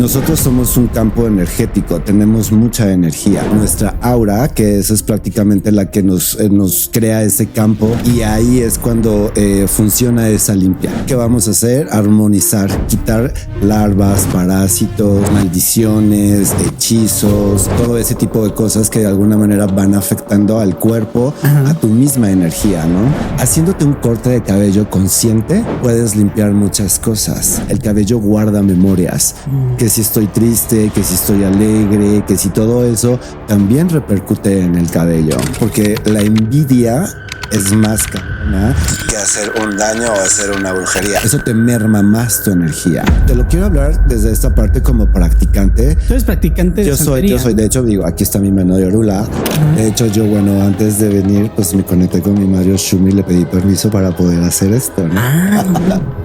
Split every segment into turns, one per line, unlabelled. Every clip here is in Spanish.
Nosotros somos un campo energético, tenemos mucha energía. Nuestra aura, que esa es prácticamente la que nos crea ese campo, y ahí es cuando funciona esa limpia. ¿Qué vamos a hacer? Armonizar, quitar larvas, parásitos, maldiciones, hechizos, todo ese tipo de cosas que de alguna manera van afectando al cuerpo, a tu misma energía, ¿no? Haciéndote un corte de cabello consciente, puedes limpiar muchas cosas. El cabello guarda memorias, que si estoy triste, que si estoy alegre, que si todo eso también repercute en el cabello, porque la envidia es más cabrona que hacer un daño o hacer una brujería. Eso te merma más tu energía. Te lo quiero hablar desde esta parte como practicante.
¿Tú eres practicante de santería?
Yo soy, de hecho, digo, aquí está mi mano de orula. De hecho, yo, bueno, antes de venir, pues me conecté con mi Mario Shumi y le pedí permiso para poder hacer esto, ¿no?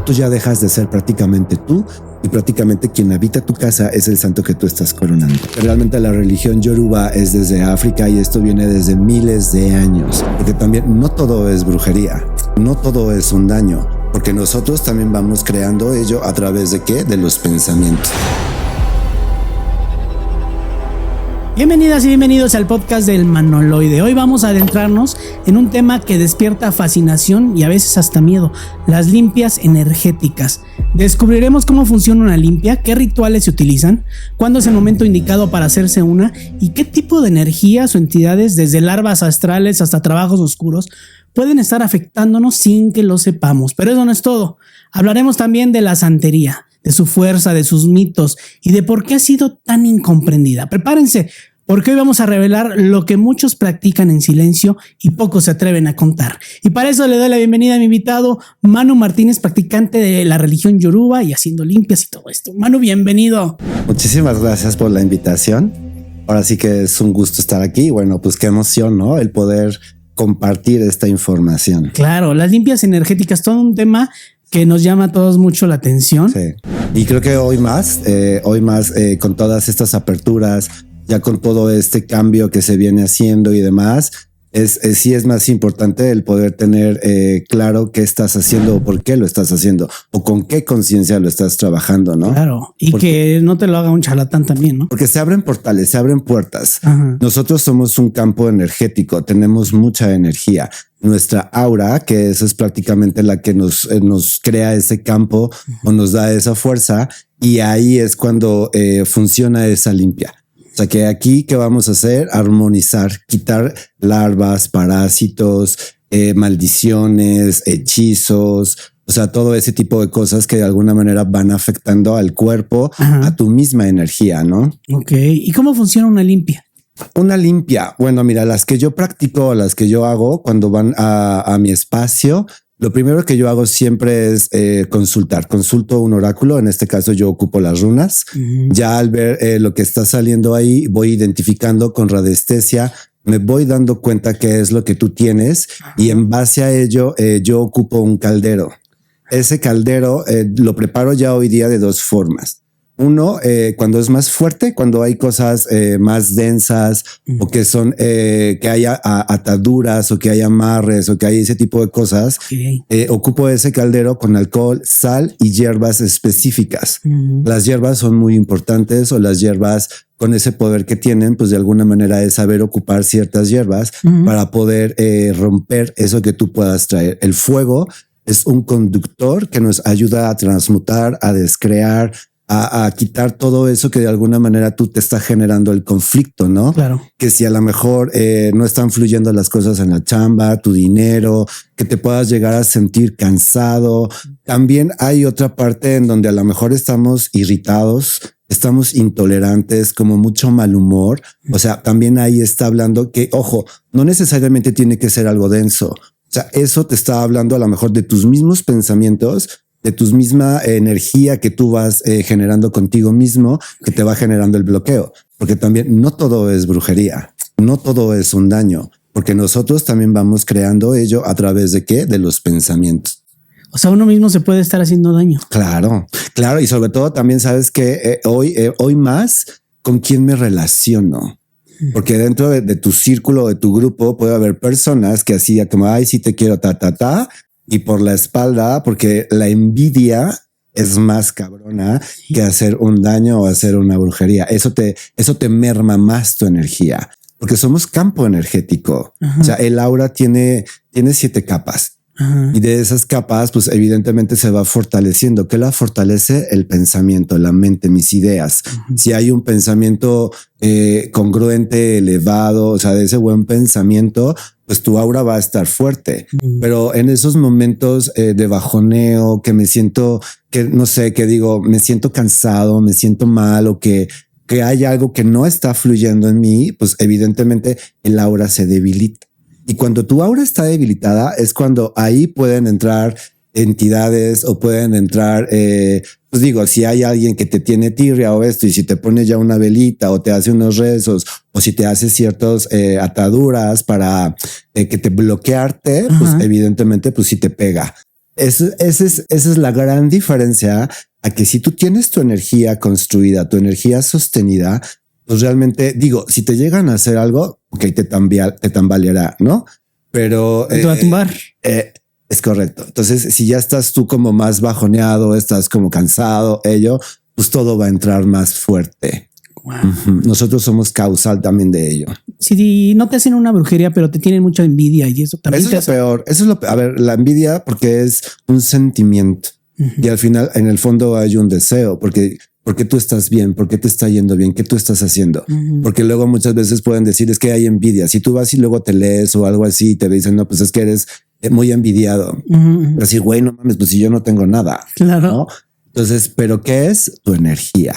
Tú ya dejas de ser prácticamente tú, y prácticamente quien habita tu casa es el santo que tú estás coronando. Realmente la religión yoruba es desde África, y esto viene desde miles de años, porque también no todo es brujería, no todo es un daño, porque nosotros también vamos creando ello a través de ¿qué? De los pensamientos.
Bienvenidas y bienvenidos al podcast del Manoloide. Hoy vamos a adentrarnos en un tema que despierta fascinación y a veces hasta miedo: las limpias energéticas. Descubriremos cómo funciona una limpia, qué rituales se utilizan, cuándo es el momento indicado para hacerse una y qué tipo de energías o entidades, desde larvas astrales hasta trabajos oscuros, pueden estar afectándonos sin que lo sepamos. Pero eso no es todo. Hablaremos también de la santería, de su fuerza, de sus mitos y de por qué ha sido tan incomprendida. Prepárense, porque hoy vamos a revelar lo que muchos practican en silencio y pocos se atreven a contar. Y para eso le doy la bienvenida a mi invitado, Manu Martínez, practicante de la religión yoruba y haciendo limpias y todo esto. Manu, bienvenido.
Muchísimas gracias por la invitación. Ahora sí que es un gusto estar aquí. Bueno, pues qué emoción, ¿no? El poder compartir esta información.
Claro, las limpias energéticas, todo un tema que nos llama a todos mucho la atención.
Sí. Y creo que hoy más con todas estas aperturas, ya con todo este cambio que se viene haciendo y demás, sí es más importante el poder tener claro qué estás haciendo o por qué lo estás haciendo o con qué conciencia lo estás trabajando, ¿no?
Claro, y porque que no te lo haga un charlatán también, ¿no?
Porque se abren portales, se abren puertas.
Ajá.
Nosotros somos un campo energético, tenemos mucha energía. Nuestra aura, que esa es prácticamente la que nos crea ese campo o nos da esa fuerza, y ahí es cuando funciona esa limpia. O sea que aquí, ¿qué vamos a hacer? Armonizar, quitar larvas, parásitos, maldiciones, hechizos, o sea, todo ese tipo de cosas que de alguna manera van afectando al cuerpo, a tu misma energía, ¿no?
Ok. ¿Y cómo funciona una limpia?
Una limpia, bueno, mira, las que yo practico, las que yo hago cuando van a mi espacio, lo primero que yo hago siempre es consulto un oráculo. En este caso yo ocupo las runas. Ya al ver lo que está saliendo ahí, voy identificando con radiestesia, me voy dando cuenta qué es lo que tú tienes, y en base a ello yo ocupo un caldero. Ese caldero lo preparo ya hoy día de dos formas. Uno, cuando es más fuerte, cuando hay cosas más densas, o que son que haya ataduras o que haya amarres o que hay ese tipo de cosas, ocupo ese caldero con alcohol, sal y hierbas específicas. Las hierbas son muy importantes, o las hierbas con ese poder que tienen, pues de alguna manera es saber ocupar ciertas hierbas para poder romper eso que tú puedas traer. El fuego es un conductor que nos ayuda a transmutar, a descrear, a quitar todo eso que de alguna manera tú te está generando el conflicto, ¿no?
Claro.
Que si a lo mejor no están fluyendo las cosas en la chamba, tu dinero, que te puedas llegar a sentir cansado. También hay otra parte en donde a lo mejor estamos irritados, estamos intolerantes, como mucho mal humor. O sea, también ahí está hablando que, ojo, no necesariamente tiene que ser algo denso. O sea, eso te está hablando a lo mejor de tus mismos pensamientos, de tu misma energía que tú vas generando contigo mismo, que te va generando el bloqueo. Porque también no todo es brujería, no todo es un daño, porque nosotros también vamos creando ello a través de ¿qué? De los pensamientos.
O sea, uno mismo se puede estar haciendo daño.
Claro, claro. Y sobre todo también sabes que hoy más con quién me relaciono. Porque dentro de tu círculo, de tu grupo, puede haber personas que así como, ay, sí te quiero, y por la espalda, porque la envidia es más cabrona que hacer un daño o hacer una brujería. Eso te merma más tu energía, porque somos campo energético. O sea, el aura tiene 7 capas. Y de esas capas, pues evidentemente se va fortaleciendo. ¿Qué la fortalece? El pensamiento, la mente, mis ideas. Si hay un pensamiento congruente, elevado, o sea, de ese buen pensamiento, pues tu aura va a estar fuerte. Pero en esos momentos de bajoneo, que me siento, que no sé, que digo, me siento cansado, me siento mal, o que hay algo que no está fluyendo en mí, pues evidentemente el aura se debilita. Y cuando tu aura está debilitada es cuando ahí pueden entrar entidades o pueden entrar, pues digo, si hay alguien que te tiene tirria o esto, y si te pone ya una velita o te hace unos rezos o si te hace ciertas ataduras para que te bloquearte, pues evidentemente pues sí te pega. Esa es la gran diferencia, a que si tú tienes tu energía construida, tu energía sostenida, pues realmente digo, si te llegan a hacer algo, ok, te tambaleará, ¿no? Pero
te va a tumbar.
Es correcto. Entonces, si ya estás tú como más bajoneado, estás como cansado, pues todo va a entrar más fuerte. Wow. Nosotros somos causal también de ello.
Si no te hacen una brujería, pero te tienen mucha envidia y eso también.
Eso es lo peor. Eso es lo peor. A ver, la envidia, porque es un sentimiento y al final, en el fondo, hay un deseo, porque tú estás bien, porque te está yendo bien, qué tú estás haciendo. Porque luego muchas veces pueden decir es que hay envidia. Si tú vas y luego te lees o algo así, te dicen no, pues es que eres muy envidiado. Decir, güey, no mames, pues si yo no tengo nada.
Claro.
¿No? Entonces, ¿pero qué es? Tu energía,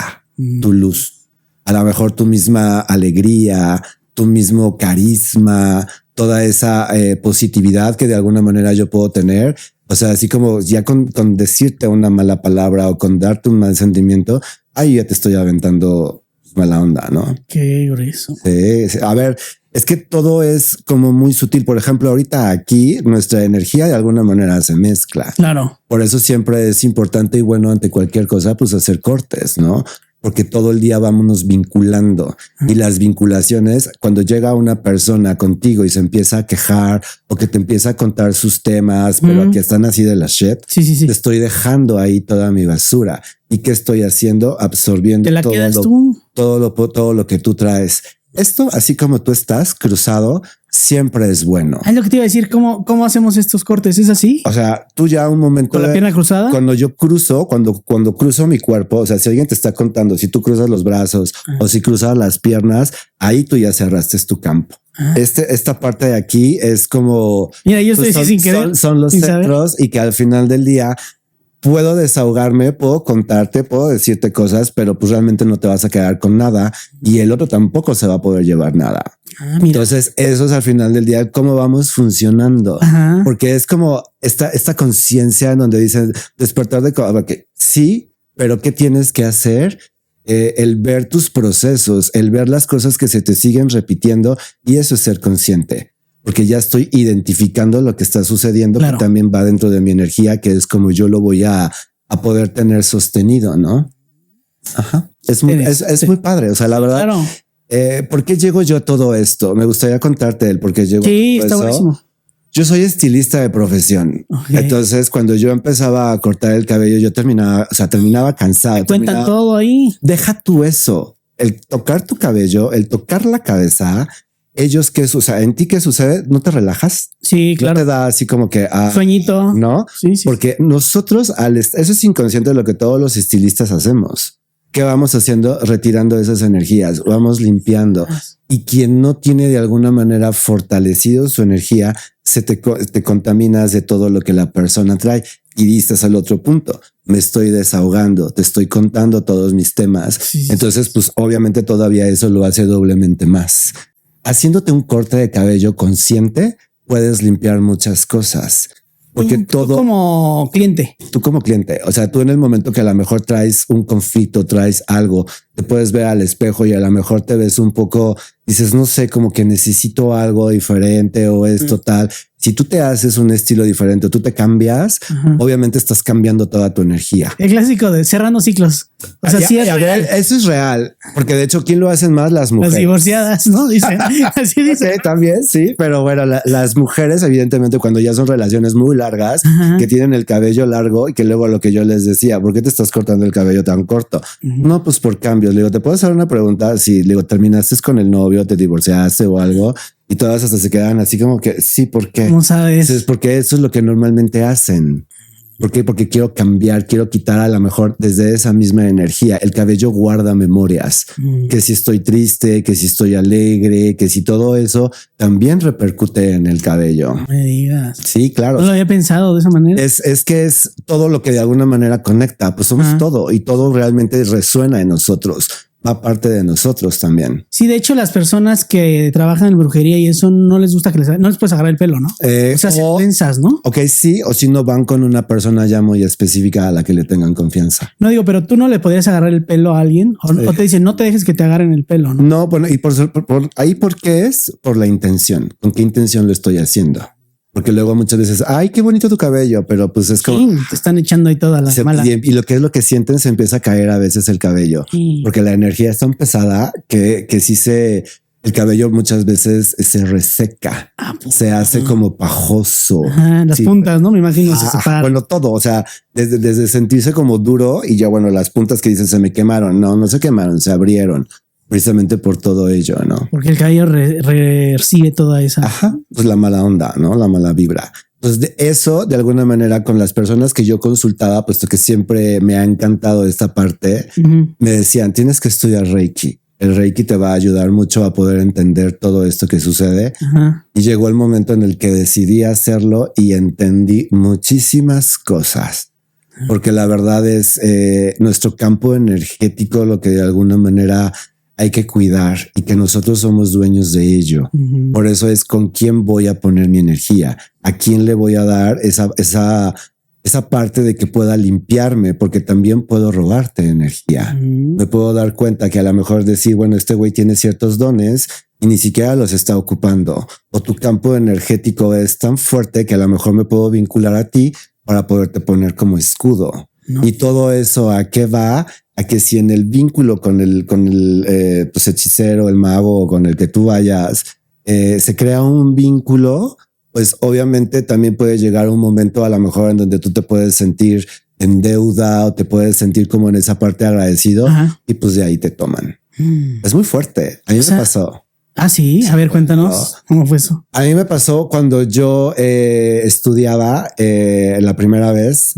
tu luz. A lo mejor tu misma alegría, tu mismo carisma, toda esa positividad que de alguna manera yo puedo tener. O sea, así como ya con decirte una mala palabra o con darte un mal sentimiento, ahí ya te estoy aventando mala onda, ¿no?
Qué grueso.
Sí. A ver, es que todo es como muy sutil. Por ejemplo, ahorita aquí nuestra energía de alguna manera se mezcla.
Claro.
Por eso siempre es importante y bueno ante cualquier cosa, pues hacer cortes, ¿no? Porque todo el día vámonos vinculando y las vinculaciones, cuando llega una persona contigo y se empieza a quejar o que te empieza a contar sus temas, pero que están así de la shit,
sí.
te estoy dejando ahí toda mi basura. ¿Y qué estoy haciendo? Absorbiendo todo lo que tú traes. Esto, así como tú estás cruzado, siempre es bueno.
Es lo que te iba a decir. ¿Cómo hacemos estos cortes? ¿Es así?
O sea, tú ya un momento
con la pierna cruzada.
Cuando yo cruzo, cuando cruzo mi cuerpo, o sea, si alguien te está contando, si tú cruzas los brazos o si cruzas las piernas, ahí tú ya cerraste tu campo. Esta parte de aquí es como,
mira, yo estoy sin querer,
son los centros saber. Y que al final del día puedo desahogarme, puedo contarte, puedo decirte cosas, pero pues realmente no te vas a quedar con nada y el otro tampoco se va a poder llevar nada. Entonces eso es al final del día cómo vamos funcionando, porque es como esta conciencia en donde dicen despertar de que sí, pero ¿qué tienes que hacer? El ver tus procesos, el ver las cosas que se te siguen repitiendo, y eso es ser consciente. Porque ya estoy identificando lo que está sucediendo, claro, que también va dentro de mi energía, que es como yo lo voy a poder tener sostenido, ¿no? Ajá. Es muy padre. O sea, la verdad, claro. ¿Por qué llego yo a todo esto? Me gustaría contarte el por qué llego.
Sí, está buenísimo.
Yo soy estilista de profesión. Entonces, cuando yo empezaba a cortar el cabello, yo terminaba cansado.
Cuenta todo ahí.
Deja tú eso. El tocar tu cabello, el tocar la cabeza. Ellos, ¿qué sucede? ¿En ti qué sucede? ¿No te relajas?
Sí, claro.
No te da así como que
sueñito,
¿no?
Sí.
Porque nosotros, eso es inconsciente de lo que todos los estilistas hacemos. ¿Qué vamos haciendo? Retirando esas energías, vamos limpiando. Y quien no tiene de alguna manera fortalecido su energía, te contaminas de todo lo que la persona trae. Y dices al otro punto, me estoy desahogando, te estoy contando todos mis temas. Sí. Entonces, pues obviamente todavía eso lo hace doblemente más. Haciéndote un corte de cabello consciente, puedes limpiar muchas cosas. Porque tú
como cliente.
O sea, tú en el momento que a lo mejor traes un conflicto, traes algo, te puedes ver al espejo y a lo mejor te ves un poco, dices, no sé, como que necesito algo diferente o esto tal. Si tú te haces un estilo diferente, tú te cambias, obviamente estás cambiando toda tu energía.
El clásico de cerrando ciclos. O sea, sí es real.
Eso es real, porque de hecho, ¿quién lo hacen más? Las mujeres.
Las divorciadas, ¿no? Dicen, así dicen.
Okay, también, sí, pero bueno, las mujeres, evidentemente, cuando ya son relaciones muy largas, que tienen el cabello largo y que luego lo que yo les decía, ¿por qué te estás cortando el cabello tan corto? No, pues por cambios. Le digo, ¿te puedo hacer una pregunta? Si le digo, terminaste con el novio, te divorciaste o algo, y todas hasta se quedan así como que sí, ¿por qué?
¿Cómo sabes?
Entonces, porque eso es lo que normalmente hacen. ¿Por qué? Porque quiero cambiar, quiero quitar a lo mejor desde esa misma energía. El cabello guarda memorias, que si estoy triste, que si estoy alegre, que si todo eso también repercute en el cabello.
No me digas.
Sí, claro.
No lo había pensado de esa manera.
Es que es todo lo que de alguna manera conecta, pues somos todo y todo realmente resuena en nosotros. Va parte de nosotros también.
Sí, de hecho, las personas que trabajan en brujería y eso no les gusta que no les puedes agarrar el pelo, ¿no? O sea, se tensas, ¿no?
Ok, sí, o si no van con una persona ya muy específica a la que le tengan confianza.
No digo, pero tú no le podrías agarrar el pelo a alguien o te dicen no te dejes que te agarren el pelo, ¿no?
No, bueno, y por ahí, ¿por qué es? Por la intención. ¿Con qué intención lo estoy haciendo? Porque luego muchas veces, ay, qué bonito tu cabello, pero pues es como...
Sí, te están echando ahí toda la mala.
Y lo que es lo que sienten, se empieza a caer a veces el cabello. Porque la energía es tan pesada que sí el cabello muchas veces se reseca, se hace como pajoso.
Las puntas, ¿no? Me imagino se separan.
Bueno, todo, o sea, desde sentirse como duro y ya bueno, las puntas que dicen se me quemaron. No se quemaron, se abrieron. Precisamente por todo ello, ¿no?
Porque el cabello recibe toda esa.
Pues la mala onda, ¿no? La mala vibra. Pues de eso, de alguna manera, con las personas que yo consultaba, puesto que siempre me ha encantado esta parte, me decían, tienes que estudiar Reiki. El Reiki te va a ayudar mucho a poder entender todo esto que sucede. Y llegó el momento en el que decidí hacerlo y entendí muchísimas cosas. Porque la verdad es nuestro campo energético, lo que de alguna manera hay que cuidar y que nosotros somos dueños de ello. Por eso es con quién voy a poner mi energía, a quién le voy a dar esa parte de que pueda limpiarme, porque también puedo robarte energía. Me puedo dar cuenta que a lo mejor decir, bueno, este güey tiene ciertos dones y ni siquiera los está ocupando. O tu campo energético es tan fuerte que a lo mejor me puedo vincular a ti para poderte poner como escudo. Y todo eso, ¿a qué va? A que si en el vínculo con el pues hechicero, el mago o con el que tú vayas, se crea un vínculo, pues obviamente también puede llegar un momento a lo mejor en donde tú te puedes sentir en deuda o te puedes sentir como en esa parte agradecido y pues de ahí te toman. Es muy fuerte. A mí me pasó.
Ah, sí. A ver, cuéntanos cómo fue eso.
A mí me pasó cuando yo estudiaba la primera vez,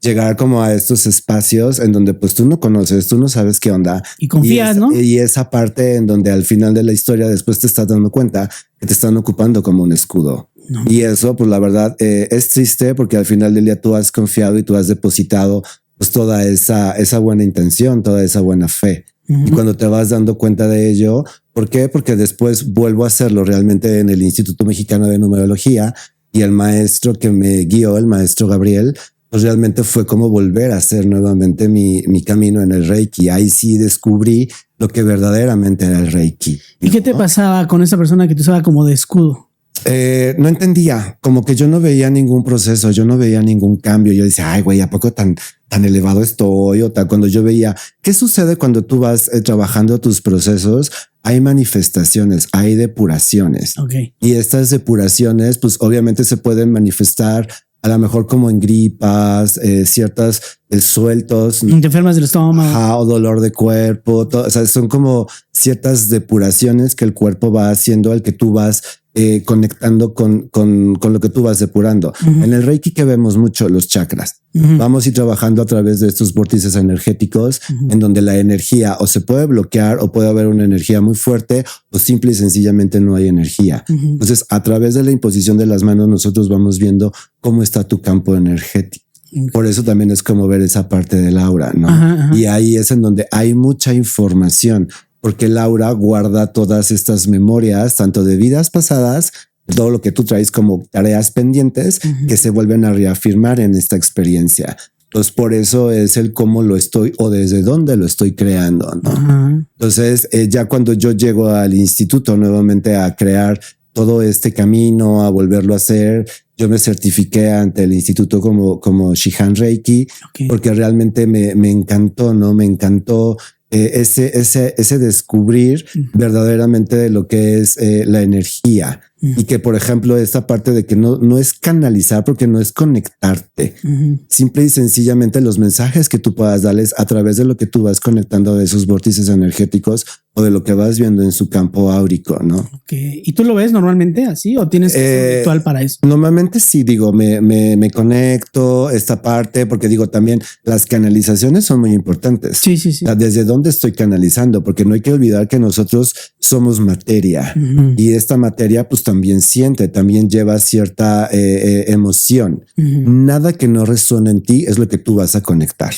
llegar como a estos espacios en donde pues tú no conoces, tú no sabes qué onda.
Y confías, ¿no?
Y esa parte en donde al final de la historia después te estás dando cuenta que te están ocupando como un escudo. Y eso, pues la verdad, es triste porque al final del día tú has confiado y tú has depositado pues toda esa buena intención, toda esa buena fe. Y cuando te vas dando cuenta de ello, ¿por qué? Porque después vuelvo a hacerlo realmente en el Instituto Mexicano de Numerología y el maestro que me guió, el maestro Gabriel, pues realmente fue como volver a hacer nuevamente mi camino en el Reiki. Ahí sí descubrí lo que verdaderamente era el Reiki.
¿Y qué te pasaba con esa persona que te usaba como de escudo?
No entendía, como que yo no veía ningún proceso, yo no veía ningún cambio. Yo decía, ay, güey, ¿a poco tan elevado estoy? O tal, cuando yo veía, ¿qué sucede cuando tú vas trabajando tus procesos? Hay manifestaciones, hay depuraciones. Y estas depuraciones, pues obviamente se pueden manifestar a lo mejor como en gripas, ciertas sueltos.
Te enfermas del estómago.
O dolor de cuerpo. O sea, son como ciertas depuraciones que el cuerpo va haciendo al que tú vas conectando con lo que tú vas depurando. En el Reiki que vemos mucho los chakras. Vamos a ir trabajando a través de estos vórtices energéticos en donde la energía o se puede bloquear o puede haber una energía muy fuerte o simple y sencillamente no hay energía. Entonces, a través de la imposición de las manos nosotros vamos viendo cómo está tu campo energético. Por eso también es como ver esa parte del aura, ¿no? Y ahí es en donde hay mucha información, porque el aura guarda todas estas memorias, tanto de vidas pasadas, todo lo que tú traes como tareas pendientes que se vuelven a reafirmar en esta experiencia. Entonces, por eso es el cómo lo estoy o desde dónde lo estoy creando, ¿no? Entonces, ya cuando yo llego al instituto nuevamente a crear todo este camino a volverlo a hacer. Yo me certifiqué ante el instituto como Shihan Reiki, porque realmente me encantó, ¿no? Me encantó ese descubrir verdaderamente de lo que es la energía. Y que, por ejemplo, esta parte de que no es canalizar, porque no es conectarte. Simple y sencillamente los mensajes que tú puedas darles a través de lo que tú vas conectando de esos vórtices energéticos o de lo que vas viendo en su campo áurico, ¿no?
¿Y tú lo ves normalmente así o tienes un ritual para eso?
Normalmente sí, digo, me conecto esta parte porque digo también las canalizaciones son muy importantes.
Sí.
O sea, desde dónde estoy canalizando, porque no hay que olvidar que nosotros somos materia y esta materia pues también siente, también lleva cierta emoción. Nada que no resuene en ti es lo que tú vas a conectar.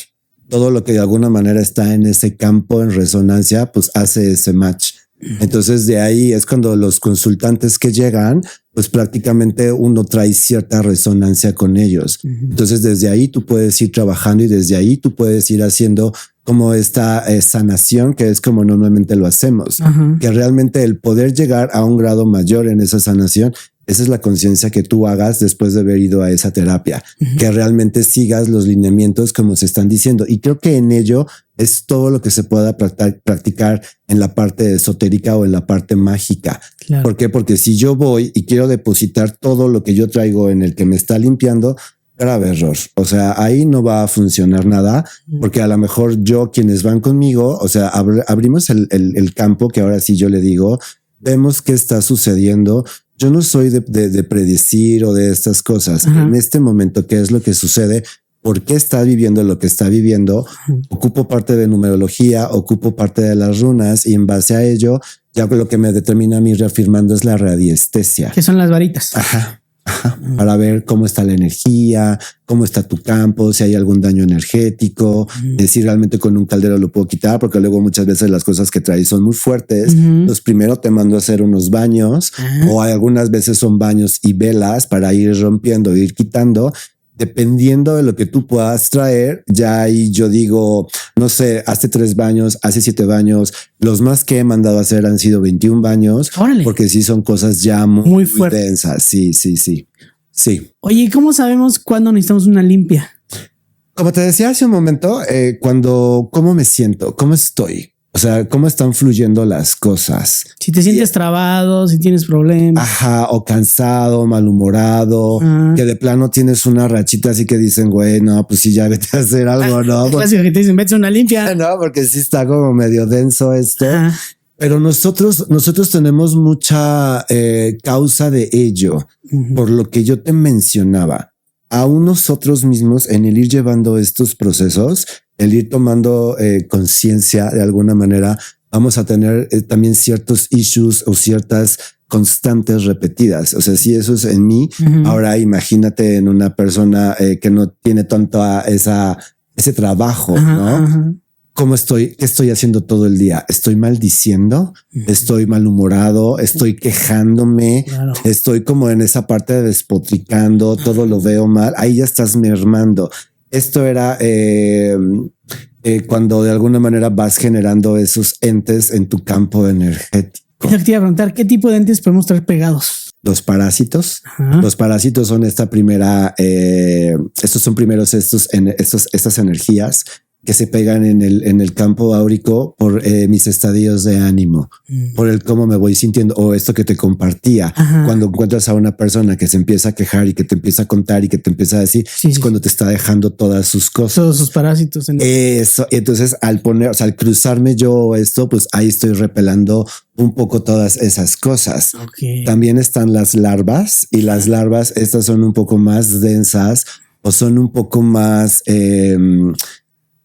Todo lo que de alguna manera está en ese campo en resonancia, pues hace ese match. Entonces de ahí es cuando los consultantes que llegan, pues prácticamente uno trae cierta resonancia con ellos. Entonces desde ahí tú puedes ir trabajando y desde ahí tú puedes ir haciendo como esta sanación, que es como normalmente lo hacemos, que realmente el poder llegar a un grado mayor en esa sanación, esa es la conciencia que tú hagas después de haber ido a esa terapia, que realmente sigas los lineamientos como se están diciendo. Y creo que en ello es todo lo que se pueda practicar en la parte esotérica o en la parte mágica. Claro. ¿Por qué? Porque si yo voy y quiero depositar todo lo que yo traigo en el que me está limpiando, grave error. O sea, ahí no va a funcionar nada, porque a lo mejor quienes van conmigo, o sea, abrimos el campo, que ahora sí yo le digo, vemos qué está sucediendo. Yo no soy de predecir o de estas cosas. En este momento, ¿qué es lo que sucede? ¿Por qué está viviendo lo que está viviendo? Ocupo parte de numerología, ocupo parte de las runas y en base a ello, ya lo que me determina a mí reafirmando es la radiestesia.
¿Qué son las varitas?
Para ver cómo está la energía, cómo está tu campo, si hay algún daño energético, si realmente con un caldero lo puedo quitar, porque luego muchas veces las cosas que traes son muy fuertes. Entonces primero te mando a hacer unos baños o hay algunas veces son baños y velas para ir rompiendo, ir quitando. Dependiendo de lo que tú puedas traer, ya ahí yo digo, no sé, hazte 3 baños, hace 7 baños. Los más que he mandado a hacer han sido 21 baños. ¡Órale! Porque sí son cosas ya muy densas. Sí.
Oye, ¿cómo sabemos cuándo necesitamos una limpia?
Como te decía hace un momento, ¿cómo me siento? ¿Cómo estoy? O sea, cómo están fluyendo las cosas.
Si te sientes trabado, si tienes problemas.
O cansado, malhumorado, que de plano tienes una rachita así que dicen, güey, no, pues sí, ya vete a hacer algo, ¿no?
Clásico que te dicen, vete a una limpia.
No, porque sí está como medio denso esto. Pero nosotros tenemos mucha causa de ello, por lo que yo te mencionaba. Aún nosotros mismos en el ir llevando estos procesos, el ir tomando conciencia de alguna manera, vamos a tener también ciertos issues o ciertas constantes repetidas. O sea, si eso es en mí, ahora imagínate en una persona que no tiene tanto ese trabajo, ¿no? ¿Cómo estoy? ¿Qué estoy haciendo todo el día? ¿Estoy maldiciendo? ¿Estoy malhumorado? ¿Estoy quejándome? Claro. Estoy como en esa parte de despotricando, todo lo veo mal. Ahí ya estás mermando. Esto era cuando de alguna manera vas generando esos entes en tu campo energético.
Yo te iba a preguntar, ¿qué tipo de entes podemos traer pegados?
Los parásitos. Los parásitos son esta primera, estos son primeros estas energías que se pegan en el campo áurico por mis estadios de ánimo, por el cómo me voy sintiendo, o esto que te compartía. Cuando encuentras a una persona que se empieza a quejar y que te empieza a contar y que te empieza a decir, es cuando te está dejando todas sus cosas.
Todos sus parásitos.
Eso. Entonces al cruzarme yo esto, pues ahí estoy repelando un poco todas esas cosas. También están las larvas y las larvas, estas son un poco más densas o son un poco más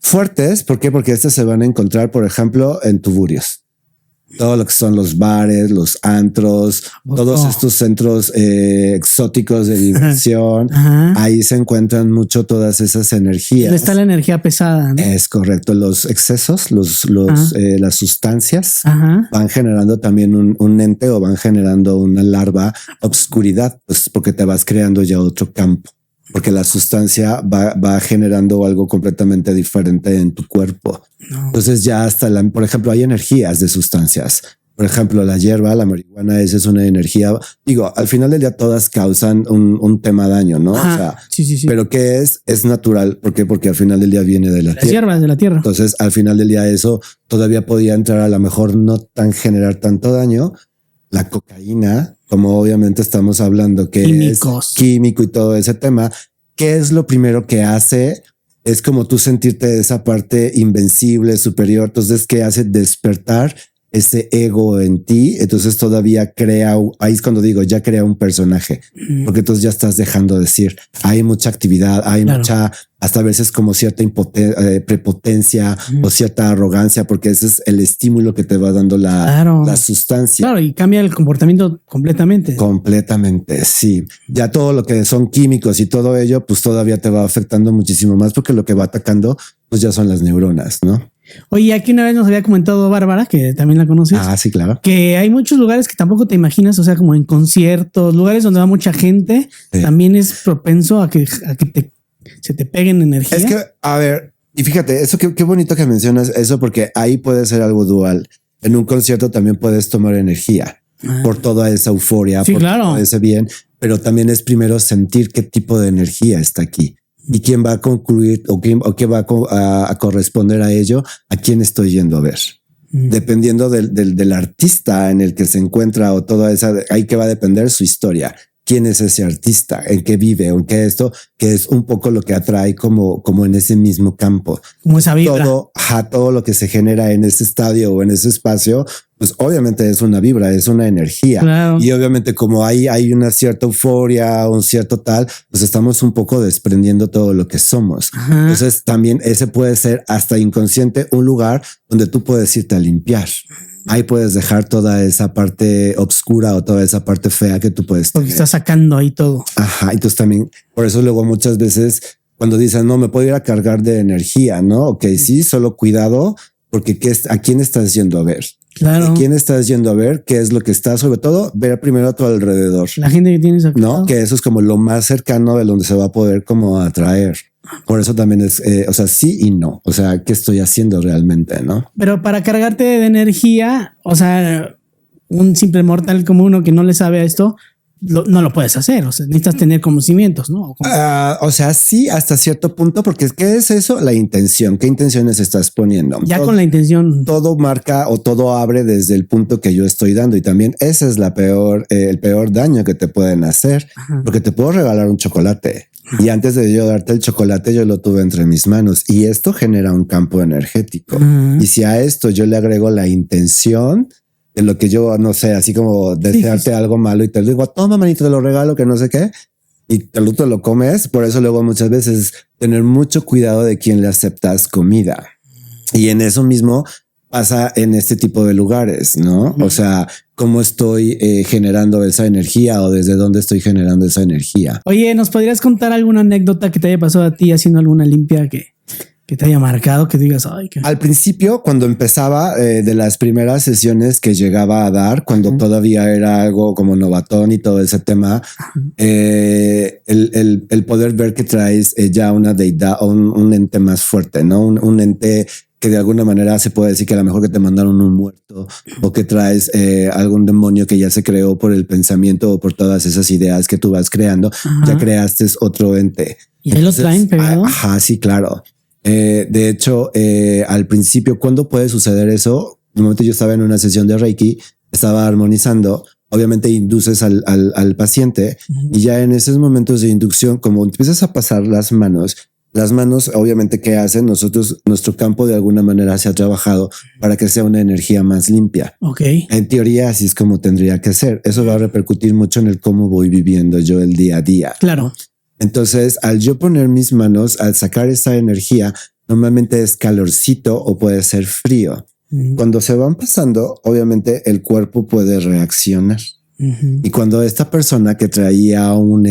fuertes. ¿Por qué? Porque estas se van a encontrar, por ejemplo, en tuburios. Todo lo que son los bares, los antros, todos estos centros exóticos de diversión. Ahí se encuentran mucho todas esas energías.
Está la energía pesada, ¿no?
Es correcto. Los excesos, las sustancias van generando también un ente o van generando una larva, obscuridad, pues porque te vas creando ya otro campo. Porque la sustancia va generando algo completamente diferente en tu cuerpo. Entonces ya hasta por ejemplo, hay energías de sustancias. Por ejemplo, la hierba, la marihuana, esa es una energía. Digo, al final del día todas causan un tema daño, ¿no?
Ajá,
o sea,
sí.
pero ¿qué es? Es natural. ¿Por qué? Porque al final del día viene de la
Las
tierra.
hierbas de la tierra.
Entonces, al final del día eso todavía podía entrar, a lo mejor no tan generar tanto daño. La cocaína, como obviamente estamos hablando que
Químicos.
es químico y todo ese tema, ¿qué es lo primero que hace? Es como tú sentirte esa parte invencible, superior. Entonces, ¿qué hace? Despertar ese ego en ti. Entonces todavía crea, ahí es cuando digo, ya crea un personaje, porque entonces ya estás dejando de decir, hay mucha actividad, hay mucha, hasta a veces como cierta prepotencia o cierta arrogancia, porque ese es el estímulo que te va dando la sustancia.
Claro, y cambia el comportamiento completamente.
Completamente, sí. Ya todo lo que son químicos y todo ello, pues todavía te va afectando muchísimo más, porque lo que va atacando, pues ya son las neuronas, ¿no?
Oye, aquí una vez nos había comentado Bárbara, que también la conoces.
Ah, sí, claro.
Que hay muchos lugares que tampoco te imaginas, o sea, como en conciertos, lugares donde va mucha gente, también es propenso a que se te peguen energía.
Es que, a ver, y fíjate, eso qué bonito que mencionas eso, porque ahí puede ser algo dual. En un concierto también puedes tomar energía por toda esa euforia, por todo ese bien, pero también es primero sentir qué tipo de energía está aquí. ¿Y quién va a concluir o qué va a corresponder a ello? ¿A quién estoy yendo a ver? Dependiendo del artista en el que se encuentra o toda esa, ahí que va a depender su historia. ¿Quién es ese artista? ¿En qué vive? ¿O en qué esto? Que es un poco lo que atrae como en ese mismo campo.
Como esa vibra.
Todo lo que se genera en ese estadio o en ese espacio, pues obviamente es una vibra, es una energía.
Claro.
Y obviamente como hay una cierta euforia, un cierto tal, pues estamos un poco desprendiendo todo lo que somos. Ajá. Entonces también ese puede ser hasta inconsciente un lugar donde tú puedes irte a limpiar. Ahí puedes dejar toda esa parte oscura o toda esa parte fea que tú puedes tener.
Porque estás sacando ahí todo.
Ajá. Entonces también, por eso luego muchas veces cuando dicen, no, me puedo ir a cargar de energía, ¿no? Ok, sí, solo cuidado, porque ¿a quién estás yendo a ver?
Claro.
¿A quién estás yendo a ver? ¿Qué es lo que está? Sobre todo, ver primero a tu alrededor.
La gente que tienes aquí.
¿No? Que eso es como lo más cercano de donde se va a poder como atraer. Por eso también es, o sea, sí y no. O sea, ¿qué estoy haciendo realmente? ¿No?
Pero para cargarte de energía, o sea, un simple mortal como uno que no le sabe a esto, no lo puedes hacer. O sea, necesitas tener conocimientos, ¿no?
O sea, sí, hasta cierto punto, porque ¿qué es eso? La intención. ¿Qué intenciones estás poniendo?
Ya todo, con la intención.
Todo marca o todo abre desde el punto que yo estoy dando. Y también ese es el peor daño que te pueden hacer. Ajá. Porque te puedo regalar un chocolate. Y antes de yo darte el chocolate, yo lo tuve entre mis manos y esto genera un campo energético. Y si a esto yo le agrego la intención de lo que yo no sé, así como desearte algo malo y te lo digo, toma manito, te lo regalo, que no sé qué, y te lo comes. Por eso luego muchas veces tener mucho cuidado de quién le aceptas comida. Y en eso mismo pasa en este tipo de lugares, ¿no? O sea, cómo estoy generando esa energía o desde dónde estoy generando esa energía.
Oye, ¿nos podrías contar alguna anécdota que te haya pasado a ti haciendo alguna limpia que te haya marcado, que digas, ay, que...
Al principio, cuando empezaba de las primeras sesiones que llegaba a dar, cuando todavía era algo como novatón y todo ese tema, el poder ver que traes ya una deidad o un ente más fuerte, ¿no? Un ente que de alguna manera se puede decir que a lo mejor que te mandaron un muerto o que traes algún demonio que ya se creó por el pensamiento o por todas esas ideas que tú vas creando, ya creaste otro ente.
¿Y ahí lo traen pegado?
Ajá, sí, claro. De hecho, al principio, ¿cuándo puede suceder eso? En el momento yo estaba en una sesión de Reiki, estaba armonizando, obviamente induces al paciente y ya en esos momentos de inducción, como empiezas a pasar las manos, obviamente, ¿qué hacen? Nuestro campo de alguna manera se ha trabajado para que sea una energía más limpia.
Ok.
En teoría, así es como tendría que ser. Eso va a repercutir mucho en el cómo voy viviendo yo el día a día.
Claro.
Entonces, al yo poner mis manos, al sacar esa energía, normalmente es calorcito o puede ser frío. Cuando se van pasando, obviamente el cuerpo puede reaccionar. Y cuando esta persona que traía un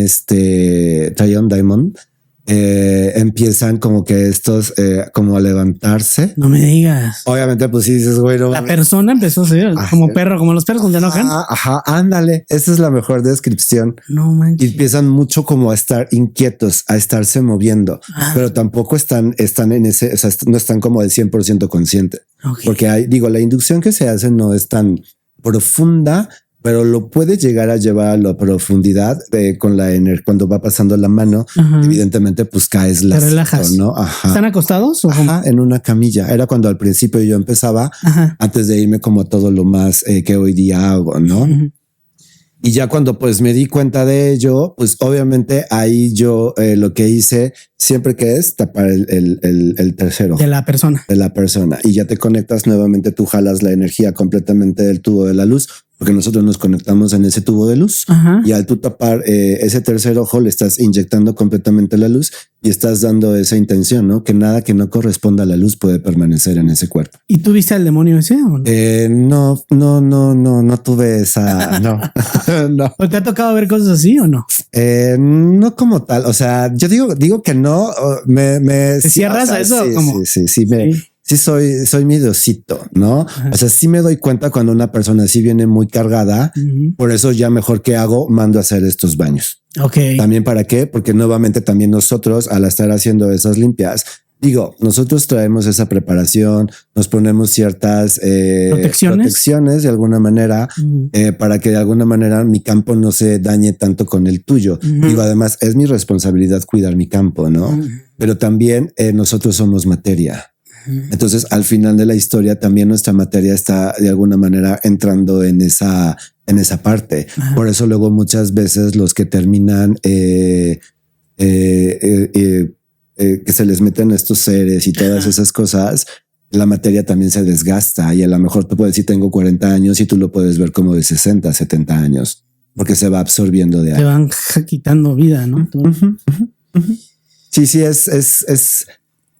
diamond, empiezan como que estos como a levantarse.
No me digas.
Obviamente, pues sí dices, bueno.
La persona empezó a ser como perro, como los perros cuando se enojan.
Ajá, ándale. Esa es la mejor descripción.
No manches.
Y empiezan mucho como a estar inquietos, a estarse moviendo, pero tampoco están en ese, o sea, no están como del 100% conscientes. Okay. Porque la inducción que se hace no es tan profunda, pero lo puedes llegar a llevar a la profundidad con la energía. Cuando va pasando la mano, evidentemente, pues caes
te relajas,
¿no? Ajá.
¿Están acostados?
Ajá, en una camilla. Era cuando al principio yo empezaba, antes de irme como a todo lo más que hoy día hago, ¿no? Y ya cuando pues me di cuenta de ello, pues obviamente ahí yo lo que hice siempre que es tapar el tercero
de la persona.
De la persona. Y ya te conectas nuevamente, tú jalas la energía completamente del tubo de la luz, porque nosotros nos conectamos en ese tubo de luz. Y al tú tapar ese tercer ojo, le estás inyectando completamente la luz y estás dando esa intención, ¿no? Que nada que no corresponda a la luz puede permanecer en ese cuerpo.
¿Y tú viste al demonio ese o no?
No tuve esa, no. No.
¿O te ha tocado ver cosas así o no?
No como tal. O sea, yo digo que no. ¿Te
cierras a eso?
Sí, soy miedosito, ¿no? O sea, sí me doy cuenta cuando una persona así viene muy cargada. Por eso ya mejor que hago, mando a hacer estos baños.
Ok.
También para qué? Porque nuevamente también nosotros al estar haciendo esas limpias, digo, nosotros traemos esa preparación, nos ponemos ciertas protecciones de alguna manera para que de alguna manera mi campo no se dañe tanto con el tuyo. Digo, además es mi responsabilidad cuidar mi campo, ¿no? Pero también nosotros somos materia. Entonces, al final de la historia, también nuestra materia está de alguna manera entrando en esa parte. Por eso luego muchas veces los que terminan que se les meten estos seres y todas esas cosas, la materia también se desgasta y a lo mejor tú puedes decir tengo 40 años y tú lo puedes ver como de 60, 70 años porque se va absorbiendo de ahí.
Se van quitando vida, ¿no?
Sí, es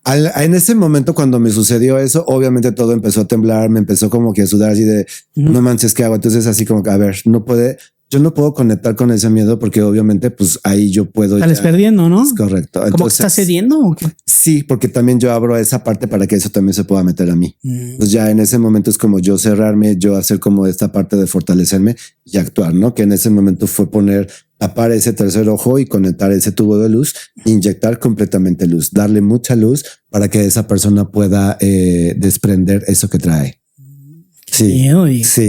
en ese momento cuando me sucedió eso, obviamente todo empezó a temblar, me empezó como que a sudar así de no manches, ¿qué hago? Entonces así como que a ver, yo no puedo conectar con ese miedo porque obviamente pues ahí yo puedo.
Sales perdiendo, ¿no?
Es correcto.
Entonces, ¿cómo que estás cediendo o qué?
Sí, porque también yo abro esa parte para que eso también se pueda meter a mí. Pues ya en ese momento es como yo cerrarme, yo hacer como esta parte de fortalecerme y actuar, ¿no? Que en ese momento fue tapar ese tercer ojo y conectar ese tubo de luz, inyectar completamente luz, darle mucha luz para que esa persona pueda desprender eso que trae. Sí,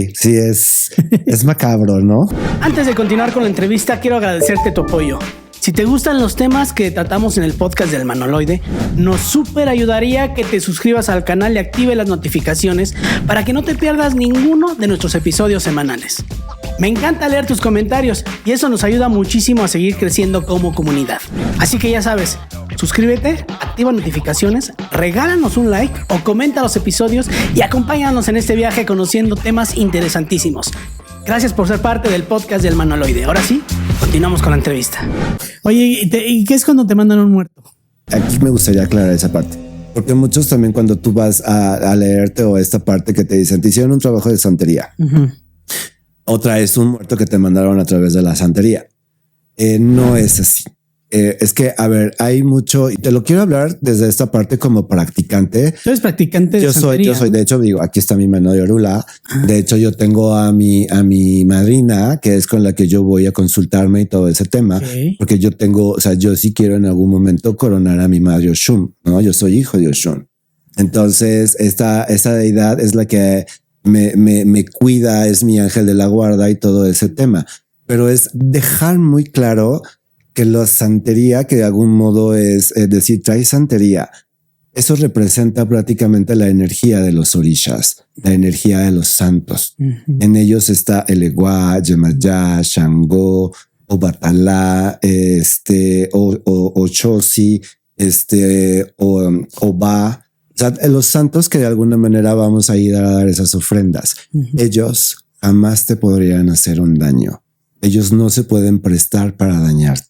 es macabro, ¿no?
Antes de continuar con la entrevista, quiero agradecerte tu apoyo. Si te gustan los temas que tratamos en el podcast del Manoloide, nos súper ayudaría que te suscribas al canal y active las notificaciones para que no te pierdas ninguno de nuestros episodios semanales. Me encanta leer tus comentarios y eso nos ayuda muchísimo a seguir creciendo como comunidad. Así que ya sabes, suscríbete, activa notificaciones, regálanos un like o comenta los episodios y acompáñanos en este viaje conociendo temas interesantísimos. Gracias por ser parte del podcast del Manoloide. Ahora sí, continuamos con la entrevista. Oye, ¿y qué es cuando te mandan un muerto?
Aquí me gustaría aclarar esa parte. Porque muchos también cuando tú vas a leerte o esta parte que te dicen, te hicieron un trabajo de santería. Otra es un muerto que te mandaron a través de la santería. No es así. Es que, a ver, hay mucho, y te lo quiero hablar desde esta parte como practicante.
¿Tú eres practicante de santería?
Yo soy, de hecho, digo, aquí está mi mano de orula. De hecho, yo tengo a mi madrina, que es con la que yo voy a consultarme y todo ese tema, porque yo sí quiero en algún momento coronar a mi madre Oshun, ¿no? Yo soy hijo de Oshun. Entonces, esta deidad es la que me cuida, es mi ángel de la guarda y todo ese tema. Pero es dejar muy claro que la santería, que de algún modo es decir, trae santería, eso representa prácticamente la energía de los orishas, la energía de los santos. En ellos está el Ewa, Yemayá, Shango, Obatalá, Ochosi, Oba. O sea, los santos que de alguna manera vamos a ir a dar esas ofrendas. Ellos jamás te podrían hacer un daño. Ellos no se pueden prestar para dañarte.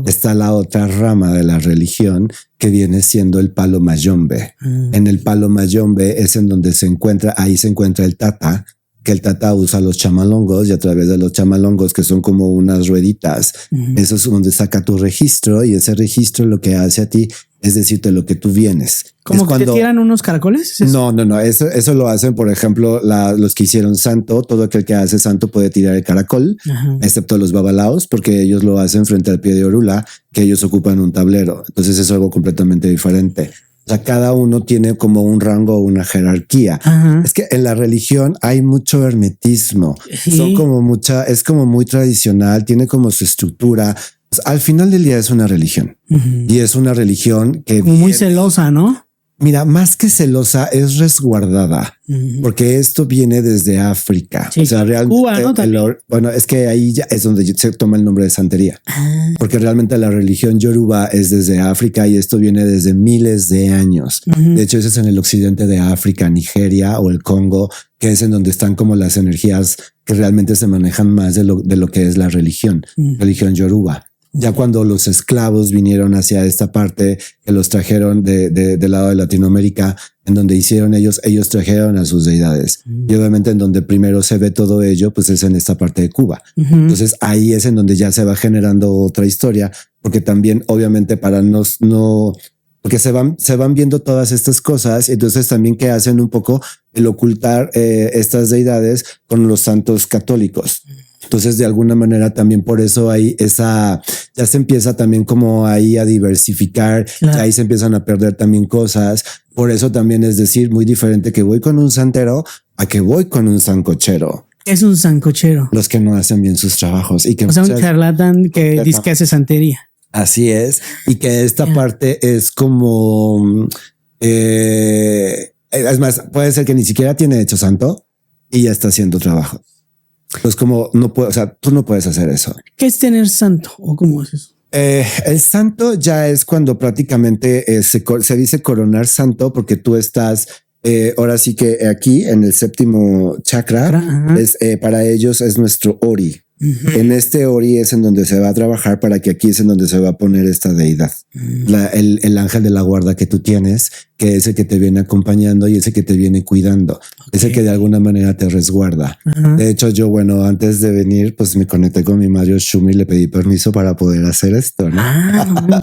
Está la otra rama de la religión que viene siendo el palo mayombe. En el palo mayombe es en donde se encuentra el tata, que el tata usa los chamalongos y a través de los chamalongos, que son como unas rueditas, eso es donde saca tu registro y ese registro lo que hace a ti es decirte lo que tú vienes.
¿Como que te tiran unos caracoles?
No. Eso lo hacen, por ejemplo, los que hicieron santo. Todo aquel que hace santo puede tirar el caracol, excepto los babalaos, porque ellos lo hacen frente al pie de orula, que ellos ocupan un tablero. Entonces es algo completamente diferente. O sea, cada uno tiene como un rango o una jerarquía.
Ajá.
Es que en la religión hay mucho hermetismo.
Sí.
Son como es como muy tradicional, tiene como su estructura. Pues, al final del día es una religión. Y es una religión que
como muy celosa, ¿no?
Mira, más que celosa, es resguardada, porque esto viene desde África.
Sí.
O sea, realmente,
Cuba, ¿no?
bueno, es que ahí ya es donde se toma el nombre de santería, porque realmente la religión yoruba es desde África y esto viene desde miles de años. De hecho, eso es en el occidente de África, Nigeria o el Congo, que es en donde están como las energías que realmente se manejan más de lo que es la religión yoruba. Ya cuando los esclavos vinieron hacia esta parte, que los trajeron del lado de Latinoamérica, en donde hicieron ellos trajeron a sus deidades. Y obviamente en donde primero se ve todo ello, pues es en esta parte de Cuba. Entonces ahí es en donde ya se va generando otra historia, porque también obviamente para porque se van viendo todas estas cosas, entonces también que hacen un poco el ocultar estas deidades con los santos católicos. Entonces, de alguna manera también por eso hay ya se empieza también como ahí a diversificar,
claro.
Ahí se empiezan a perder también cosas. Por eso también es decir, muy diferente que voy con un santero a que voy con un sancochero.
Es un sancochero.
Los que no hacen bien sus trabajos. Y que
o sea, un charlatán que dice que hace santería.
Así es. Y que esta parte es como... es más, puede ser que ni siquiera tiene hecho santo y ya está haciendo trabajo. Pues como no puedo, o sea, tú no puedes hacer eso.
¿Qué es tener santo o cómo es eso?
El santo ya es cuando prácticamente se dice coronar santo, porque tú estás ahora sí que aquí en el séptimo chakra para ellos es nuestro Ori. En este Ori es en donde se va a trabajar para que aquí es en donde se va a poner esta deidad. El ángel de la guarda que tú tienes, que es el que te viene acompañando y ese que te viene cuidando, ese que de alguna manera te resguarda. De hecho, yo, bueno, antes de venir, pues me conecté con mi Mario Shumi y le pedí permiso para poder hacer esto, ¿no?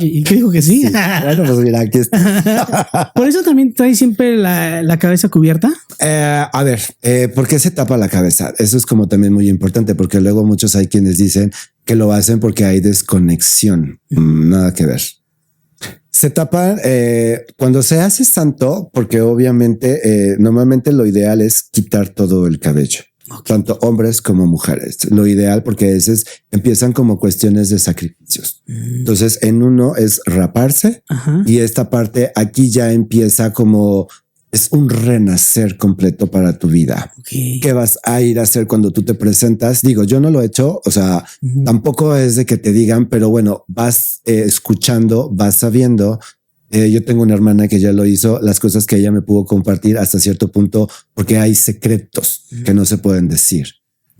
¿Y qué dijo que sí?
Bueno, pues mira, aquí está.
¿Por eso también trae siempre la cabeza cubierta?
A ver, ¿por qué se tapa la cabeza? Eso es como también muy importante, porque luego muchos hay quienes dicen que lo hacen porque hay desconexión. Nada que ver. Se tapa cuando se hace santo, porque obviamente normalmente lo ideal es quitar todo el cabello. Tanto hombres como mujeres. Lo ideal, porque a veces empiezan como cuestiones de sacrificios. Entonces, en uno es raparse y esta parte aquí ya empieza como es un renacer completo para tu vida. ¿Qué vas a ir a hacer cuando tú te presentas? Digo, yo no lo he hecho, o sea, tampoco es de que te digan, pero bueno, vas escuchando, vas sabiendo. Yo tengo una hermana que ya lo hizo, las cosas que ella me pudo compartir hasta cierto punto, porque hay secretos que no se pueden decir.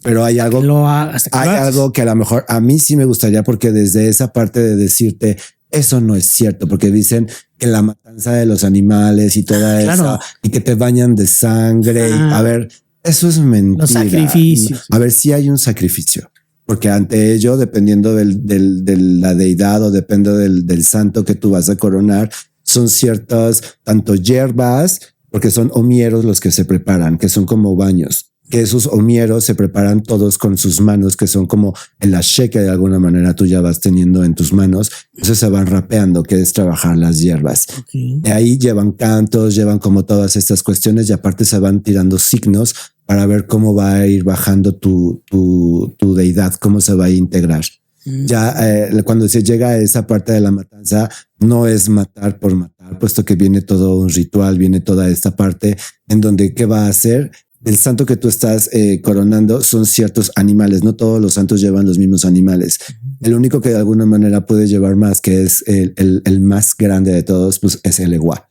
Pero hay algo, algo que a lo mejor a mí sí me gustaría, porque desde esa parte de decirte, eso no es cierto, porque dicen que la matanza de los animales y toda esa, y que te bañan de sangre. Y, a ver, eso es mentira.
Los sacrificios.
A ver, sí hay un sacrificio, porque ante ello, dependiendo de la deidad o depende del santo que tú vas a coronar, son ciertas tanto hierbas, porque son homieros los que se preparan, que son como baños. Que esos homieros se preparan todos con sus manos, que son como el ashe que de alguna manera tú ya vas teniendo en tus manos. Entonces se van rapeando, que es trabajar las hierbas. De ahí llevan cantos, llevan como todas estas cuestiones y aparte se van tirando signos para ver cómo va a ir bajando tu deidad, cómo se va a integrar. Ya cuando se llega a esa parte de la matanza, no es matar por matar, puesto que viene todo un ritual, viene toda esta parte en donde ¿qué va a hacer? El santo que tú estás coronando son ciertos animales. No todos los santos llevan los mismos animales. El único que de alguna manera puede llevar más, que es el más grande de todos, pues es el eguá.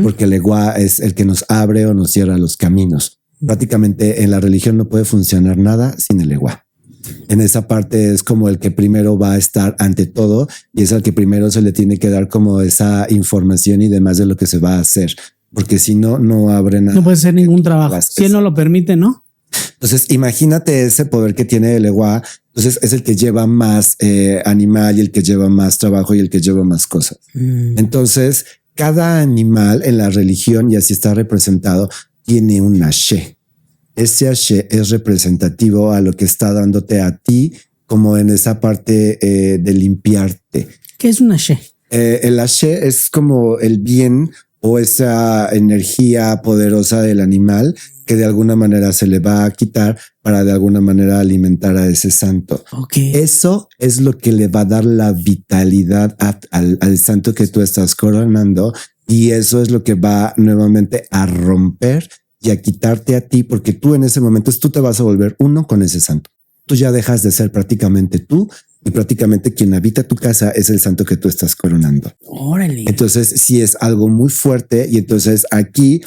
Porque el eguá es el que nos abre o nos cierra los caminos. Prácticamente en la religión no puede funcionar nada sin el eguá. En esa parte es como el que primero va a estar ante todo y es al que primero se le tiene que dar como esa información y demás de lo que se va a hacer. Porque si no, no abre nada.
No puede hacer ningún trabajo. Si él no lo permite, ¿no?
Entonces, imagínate ese poder que tiene el eguá. Entonces, es el que lleva más animal y el que lleva más trabajo y el que lleva más cosas. Entonces, cada animal en la religión, y así está representado, tiene un ashe. Ese ashe es representativo a lo que está dándote a ti, como en esa parte de limpiarte.
¿Qué es un ashe?
El ashe es como el bien o esa energía poderosa del animal que de alguna manera se le va a quitar para de alguna manera alimentar a ese santo.
Okay.
Eso es lo que le va a dar la vitalidad al santo que tú estás coronando, y eso es lo que va nuevamente a romper y a quitarte a ti, porque tú en ese momento tú te vas a volver uno con ese santo. Tú ya dejas de ser prácticamente tú, y prácticamente quien habita tu casa es el santo que tú estás coronando.
Órale.
Entonces sí es algo muy fuerte, y entonces aquí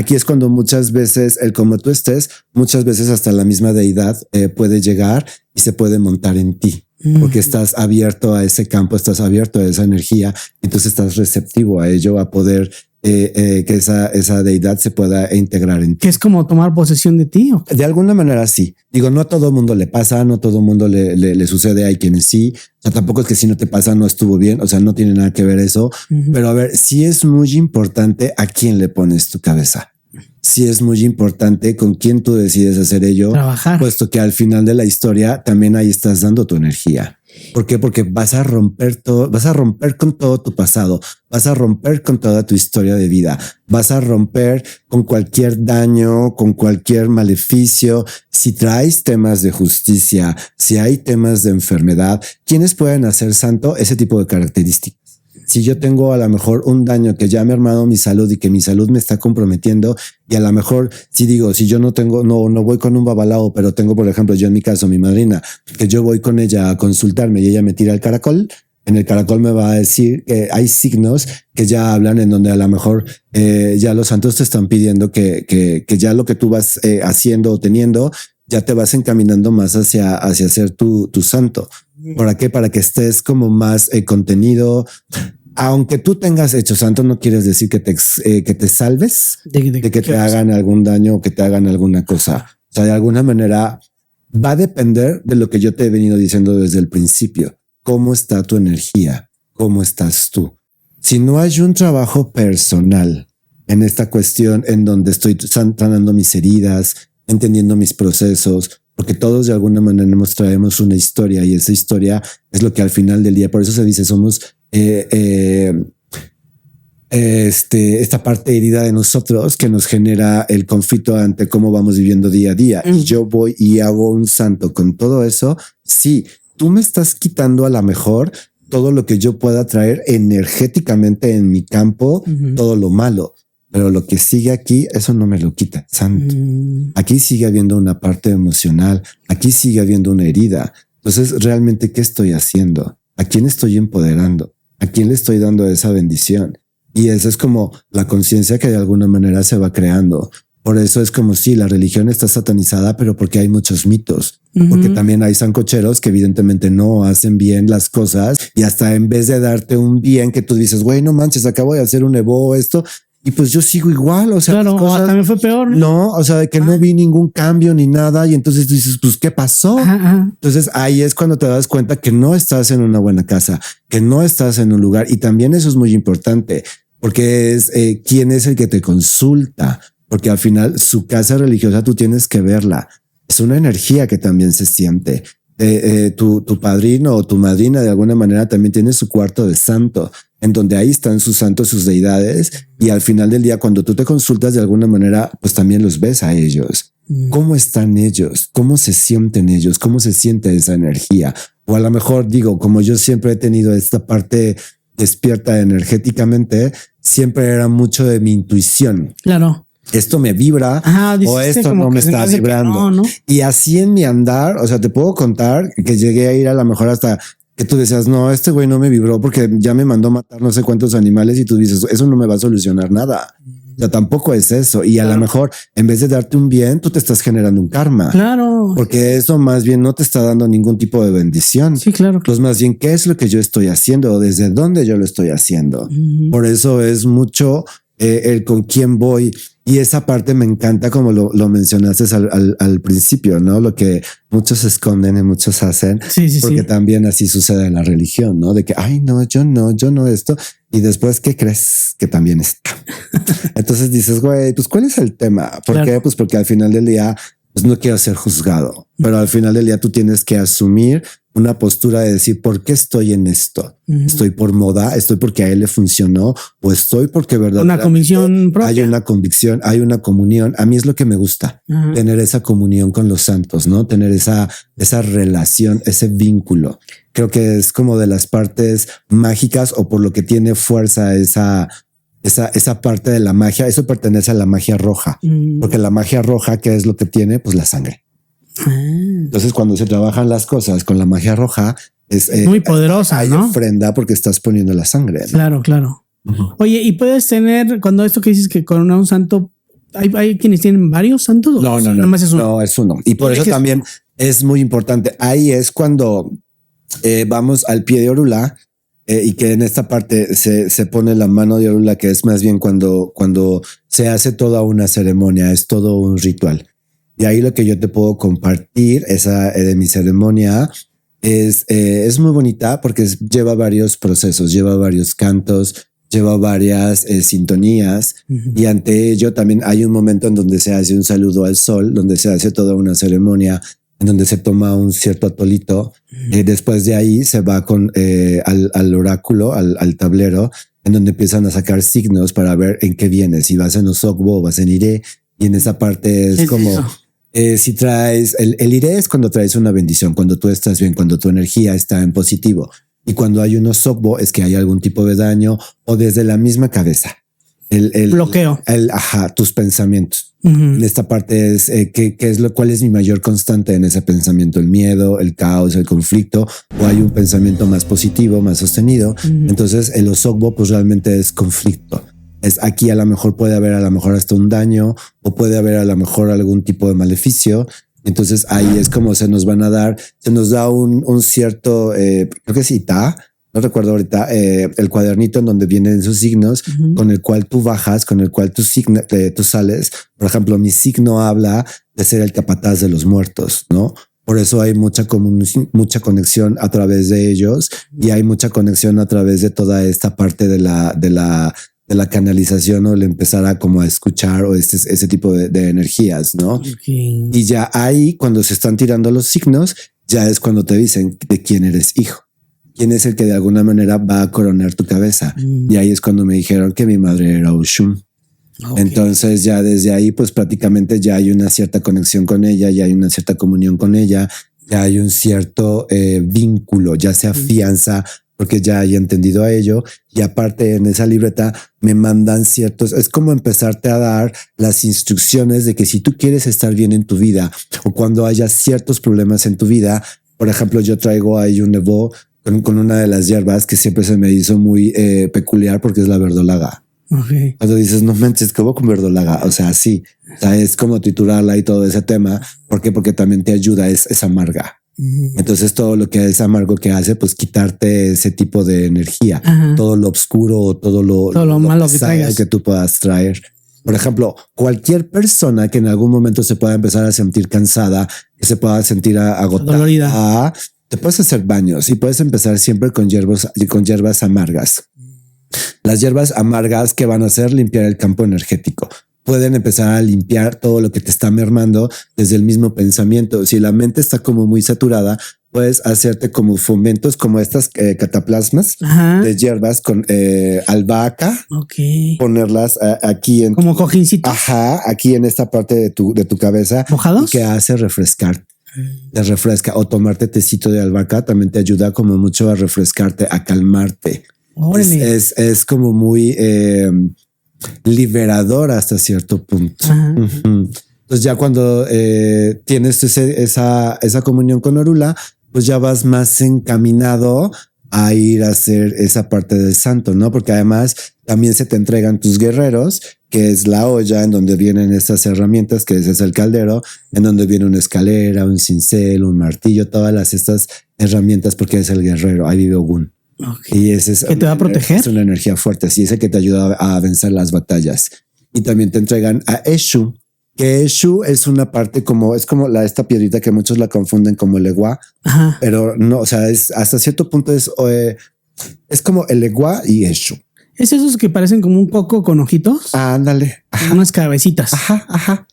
es cuando muchas veces el como tú estés, muchas veces hasta la misma deidad puede llegar y se puede montar en ti. Porque estás abierto a ese campo, estás abierto a esa energía, entonces estás receptivo a ello, a poder que esa deidad se pueda integrar en ti.
¿Que es como tomar posesión de ti? ¿O qué?
De alguna manera sí. Digo, no a todo mundo le pasa, no a todo mundo le sucede, hay quienes sí. O sea, tampoco es que si no te pasa no estuvo bien, o sea, no tiene nada que ver eso. Pero a ver, sí es muy importante a quién le pones tu cabeza. Sí es muy importante con quién tú decides hacer ello.
Trabajar.
Puesto que al final de la historia también ahí estás dando tu energía. ¿Por qué? Porque vas a romper todo, vas a romper con todo tu pasado, vas a romper con toda tu historia de vida, vas a romper con cualquier daño, con cualquier maleficio. Si traes temas de justicia, si hay temas de enfermedad, ¿quiénes pueden hacer santo ese tipo de características? Si yo tengo a lo mejor un daño que ya me ha armado mi salud y que mi salud me está comprometiendo, y a lo mejor si digo, si yo no voy con un babalao, pero tengo, por ejemplo, yo en mi caso, mi madrina, que yo voy con ella a consultarme y ella me tira el caracol, en el caracol me va a decir que hay signos que ya hablan en donde a lo mejor ya los santos te están pidiendo que ya lo que tú vas haciendo o teniendo, ya te vas encaminando más hacia ser tu santo. ¿Para qué? Para que estés como más contenido. Aunque tú tengas hecho santo, no quieres decir que te salves de que te hagan algún daño o que te hagan alguna cosa. O sea, de alguna manera va a depender de lo que yo te he venido diciendo desde el principio. ¿Cómo está tu energía? ¿Cómo estás tú? Si no hay un trabajo personal en esta cuestión en donde estoy sanando mis heridas, entendiendo mis procesos, porque todos de alguna manera nos traemos una historia, y esa historia es lo que al final del día, por eso se dice, somos esta parte herida de nosotros que nos genera el conflicto ante cómo vamos viviendo día a día. Y yo voy y hago un santo con todo eso. Sí, tú me estás quitando a lo mejor todo lo que yo pueda traer energéticamente en mi campo, todo lo malo. Pero lo que sigue aquí, eso no me lo quita, santo. Aquí sigue habiendo una parte emocional, aquí sigue habiendo una herida. Entonces, realmente, ¿qué estoy haciendo? ¿A quién estoy empoderando? ¿A quién le estoy dando esa bendición? Y esa es como la conciencia que de alguna manera se va creando. Por eso es como si la religión está satanizada, pero porque hay muchos mitos, porque también hay sancocheros que evidentemente no hacen bien las cosas, y hasta en vez de darte un bien que tú dices, güey, no manches, acabo de hacer un evo esto, y pues yo sigo igual, o sea,
claro,
cosas,
también fue peor.
No, o sea, de que no vi ningún cambio ni nada, y entonces tú dices, pues, ¿qué pasó? Entonces ahí es cuando te das cuenta que no estás en una buena casa, que no estás en un lugar, y también eso es muy importante, porque es quién es el que te consulta, porque al final su casa religiosa tú tienes que verla, es una energía que también se siente. Tu padrino o tu madrina de alguna manera también tiene su cuarto de santo, en donde ahí están sus santos, sus deidades, y al final del día cuando tú te consultas de alguna manera, pues también los ves a ellos. ¿Cómo están ellos? ¿Cómo se sienten ellos? ¿Cómo se siente esa energía? O a lo mejor digo, como yo siempre he tenido esta parte despierta energéticamente, siempre era mucho de mi intuición.
Claro.
Esto me vibra o esto no me está vibrando. No. Y así en mi andar, o sea, te puedo contar que llegué a ir a lo mejor hasta que tú decías, no, este güey no me vibró porque ya me mandó matar no sé cuántos animales, y tú dices, eso no me va a solucionar nada. O sea, tampoco es eso. Y a lo mejor en vez de darte un bien, tú te estás generando un karma.
Claro.
Porque eso más bien no te está dando ningún tipo de bendición.
Sí, claro.
Pues más bien, ¿qué es lo que yo estoy haciendo o desde dónde yo lo estoy haciendo? Por eso es mucho el con quién voy. Y esa parte me encanta, como lo mencionaste al principio, ¿no? Lo que muchos esconden y muchos hacen, porque también así sucede en la religión, ¿no? De que, ay, no esto. Y después, ¿qué crees? Que también está. Entonces dices, güey, pues ¿cuál es el tema? ¿Por qué? Pues porque al final del día, pues no quiero ser juzgado, pero al final del día tú tienes que asumir una postura de decir, ¿por qué estoy en esto? ¿Estoy por moda? ¿Estoy porque a él le funcionó? ¿O estoy porque verdaderamente
una convicción propia?
Hay una convicción, hay una comunión. A mí es lo que me gusta, tener esa comunión con los santos, ¿no? Tener esa relación, ese vínculo. Creo que es como de las partes mágicas o por lo que tiene fuerza esa parte de la magia. Eso pertenece a la magia roja, porque la magia roja, ¿qué es lo que tiene? Pues la sangre. Entonces, cuando se trabajan las cosas con la magia roja, es
muy poderosa,
hay
¿no?
ofrenda porque estás poniendo la sangre, ¿no?
Claro. Oye, y puedes tener, cuando esto que dices que coronar un santo, ¿hay quienes tienen varios santos?
No,
nada más es uno.
No, es uno. Y por eso también es muy importante. Ahí es cuando vamos al pie de Orula y que en esta parte se pone la mano de Orula, que es más bien cuando se hace toda una ceremonia, es todo un ritual. Y ahí lo que yo te puedo compartir de mi ceremonia es muy bonita porque lleva varios procesos, lleva varios cantos, lleva varias sintonías y ante ello también hay un momento en donde se hace un saludo al sol, donde se hace toda una ceremonia en donde se toma un cierto atolito. Después de ahí se va al oráculo, al tablero, en donde empiezan a sacar signos para ver en qué vienes, si vas en Osogbo o vas en Iré. Y en esa parte es como... si traes el iré es cuando traes una bendición, cuando tú estás bien, cuando tu energía está en positivo. Y cuando hay un osogbo es que hay algún tipo de daño o desde la misma cabeza. El
bloqueo.
Tus pensamientos. En esta parte es cuál es mi mayor constante en ese pensamiento, el miedo, el caos, el conflicto, o hay un pensamiento más positivo, más sostenido. Entonces el osogbo pues realmente es conflicto. Es aquí a lo mejor puede haber a lo mejor hasta un daño o puede haber a lo mejor algún tipo de maleficio. Entonces ahí es como se nos da un cierto, creo que sí, no recuerdo ahorita, el cuadernito en donde vienen sus signos con el cual tú bajas, con el cual tú sales. Por ejemplo, mi signo habla de ser el capataz de los muertos, ¿no? Por eso hay mucha conexión a través de ellos y hay mucha conexión a través de toda esta parte de la canalización o el empezar a como a escuchar o ese tipo de energías, ¿no? Y ya ahí cuando se están tirando los signos, ya es cuando te dicen de quién eres hijo. ¿Quién es el que de alguna manera va a coronar tu cabeza? Y ahí es cuando me dijeron que mi madre era Oshun. Entonces ya desde ahí pues prácticamente ya hay una cierta conexión con ella, ya hay una cierta comunión con ella, ya hay un cierto vínculo, ya se afianza porque ya he entendido a ello. Y aparte en esa libreta me mandan es como empezarte a dar las instrucciones de que si tú quieres estar bien en tu vida o cuando haya ciertos problemas en tu vida, por ejemplo, yo traigo ahí un Evo con una de las hierbas que siempre se me hizo muy peculiar porque es la verdolaga. Cuando dices, no manches, ¿cómo con verdolaga? O sea, sí, o sea, es como triturarla y todo ese tema. ¿Por qué? Porque también te ayuda, es amarga. Entonces todo lo que es amargo que hace, pues quitarte ese tipo de energía, todo lo oscuro, todo lo malo que tú puedas traer. Por ejemplo, cualquier persona que en algún momento se pueda empezar a sentir cansada, que se pueda sentir agotada, dolorida, te puedes hacer baños y puedes empezar siempre con hierbas amargas. Las hierbas amargas que van a hacer limpiar el campo energético. Pueden empezar a limpiar todo lo que te está mermando desde el mismo pensamiento. Si la mente está como muy saturada, puedes hacerte como fomentos como estas cataplasmas de hierbas con albahaca, ponerlas aquí en
como cojincitos.
Aquí en esta parte de tu cabeza.
¿Mojados?
Que hace refrescar. Te refresca o tomarte tecito de albahaca también te ayuda como mucho a refrescarte, a calmarte. Es como muy liberador hasta cierto punto. Entonces ya cuando tienes esa comunión con Orula, pues ya vas más encaminado a ir a hacer esa parte del santo, ¿no? Porque además también se te entregan tus guerreros, que es la olla en donde vienen estas herramientas, que es el caldero, en donde viene una escalera, un cincel, un martillo, todas estas herramientas, porque es el guerrero, ahí vive Ogún. Y ese es
que te va a proteger.
Es una energía fuerte, sí, es el que te ayuda a vencer las batallas. Y también te entregan a Eshu, que Eshu es una parte es como esta piedrita que muchos la confunden como el Eguá, pero no, o sea, es hasta cierto punto es como el Eguá y Eshu.
¿Es esos que parecen como un coco con ojitos?
Ándale.
Unas cabecitas.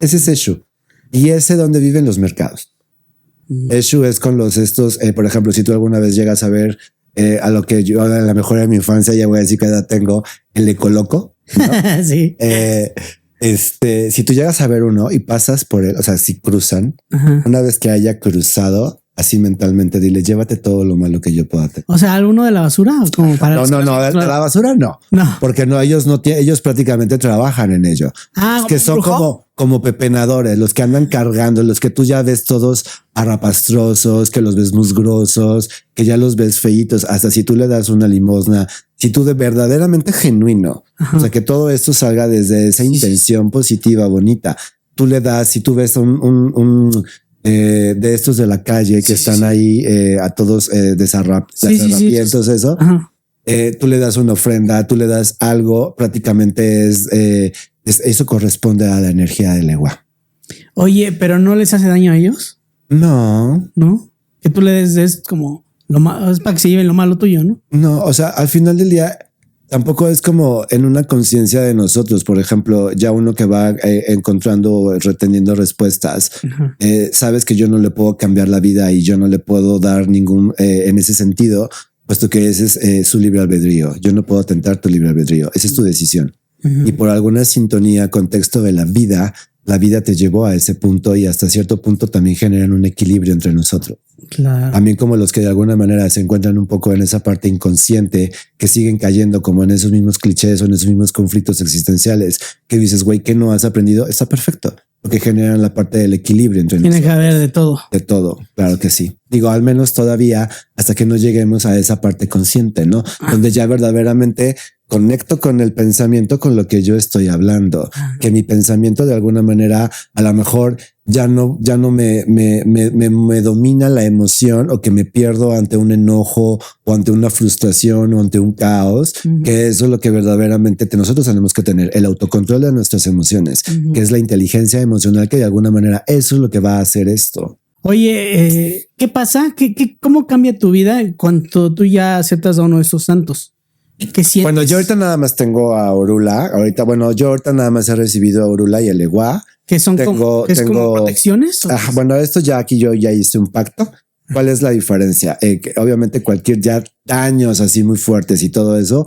Ese es Eshu. Y ese donde viven los mercados. Eshu es con los estos, por ejemplo, si tú alguna vez llegas a ver a lo que yo a la mejor de mi infancia, ya voy a decir que edad tengo, el Ecoloco, ¿no?
Sí.
Si tú llegas a ver uno y pasas por él, o sea, si cruzan, una vez que haya cruzado, así mentalmente dile, llévate todo lo malo que yo pueda tener.
O sea, ¿alguno de la basura? Como para
No, de la basura no. Porque ellos prácticamente trabajan en ello. Es que son como pepenadores, los que andan cargando, los que tú ya ves todos arrapastrosos, que los ves musgrosos, que ya los ves feitos, hasta si tú le das una limosna, si tú de verdaderamente genuino, o sea, que todo esto salga desde esa intención positiva, bonita. Tú le das, si tú ves de estos de la calle que están ahí a todos desarrapientos, eso. Tú le das una ofrenda, tú le das algo, prácticamente eso corresponde a la energía del Ewa.
Oye, pero ¿no les hace daño a ellos?
No.
Que tú le des como lo malo, es para que se lleven lo malo tuyo, ¿no?
No, o sea, al final del día tampoco es como en una conciencia de nosotros. Por ejemplo, ya uno que va encontrando, reteniendo respuestas, sabes que yo no le puedo cambiar la vida y yo no le puedo dar ningún en ese sentido, puesto que ese es su libre albedrío. Yo no puedo atentar tu libre albedrío. Esa es tu decisión. Y por alguna sintonía, contexto de la vida te llevó a ese punto y hasta cierto punto también generan un equilibrio entre nosotros.
Claro.
También como los que de alguna manera se encuentran un poco en esa parte inconsciente, que siguen cayendo como en esos mismos clichés o en esos mismos conflictos existenciales, que dices, güey, ¿qué no has aprendido? Está perfecto, porque generan la parte del equilibrio entre nosotros.
Tiene que haber de todo.
De todo, claro que sí. Digo, al menos todavía hasta que no lleguemos a esa parte consciente, ¿no? Donde ya verdaderamente conecto con el pensamiento, con lo que yo estoy hablando, que mi pensamiento de alguna manera a lo mejor ya no me domina la emoción o que me pierdo ante un enojo o ante una frustración o ante un caos, que eso es lo que verdaderamente nosotros tenemos que tener, el autocontrol de nuestras emociones, que es la inteligencia emocional, que de alguna manera eso es lo que va a hacer esto.
Oye, ¿qué pasa? ¿Cómo cambia tu vida cuando tú ya aceptas a uno de estos santos? ¿Qué sientes?
Bueno, yo ahorita nada más tengo a Orula. Yo ahorita nada más he recibido a Orula y el Ewa.
¿Que son como protecciones?
Bueno, esto ya aquí yo ya hice un pacto. ¿Cuál es la diferencia? Que obviamente cualquier ya daños así muy fuertes y todo eso,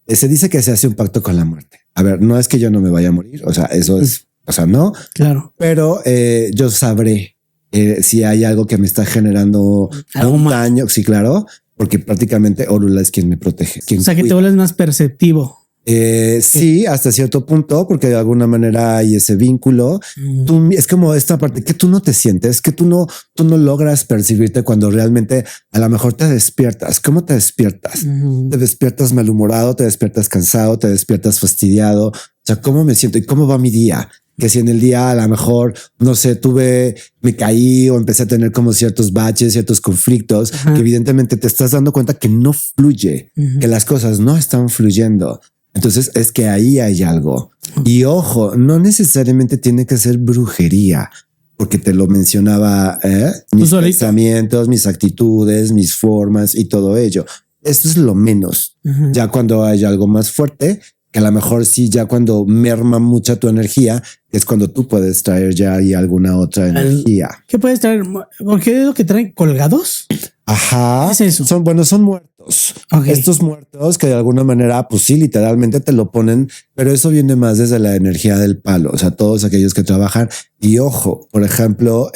se dice que se hace un pacto con la muerte. A ver, no es que yo no me vaya a morir. O sea, eso es, no.
Claro.
Pero yo sabré si hay algo que me está generando un daño. Sí, claro. Porque prácticamente Orula es quien me protege.
O sea, que te vuelves más perceptivo.
Sí, hasta cierto punto, porque de alguna manera hay ese vínculo. Es como esta parte que tú no te sientes, que tú no logras percibirte cuando realmente a lo mejor te despiertas. ¿Cómo te despiertas? Te despiertas malhumorado, te despiertas cansado, te despiertas fastidiado. O sea, ¿cómo me siento y cómo va mi día? Que si en el día a lo mejor, no sé, me caí o empecé a tener como ciertos baches, ciertos conflictos, que evidentemente te estás dando cuenta que no fluye, que las cosas no están fluyendo. Entonces es que ahí hay algo. Y ojo, no necesariamente tiene que ser brujería, porque te lo mencionaba, mis pensamientos, mis actitudes, mis formas y todo ello. Esto es lo menos. Ya cuando hay algo más fuerte, que a lo mejor sí, ya cuando merma mucha tu energía, es cuando tú puedes traer ya ahí alguna otra energía.
¿Qué puedes traer? ¿Porque es lo que traen colgados?
Ajá.
¿Qué es eso?
Son muertos. Okay. Estos muertos que de alguna manera, pues sí, literalmente te lo ponen, pero eso viene más desde la energía del palo. O sea, todos aquellos que trabajan. Y ojo, por ejemplo,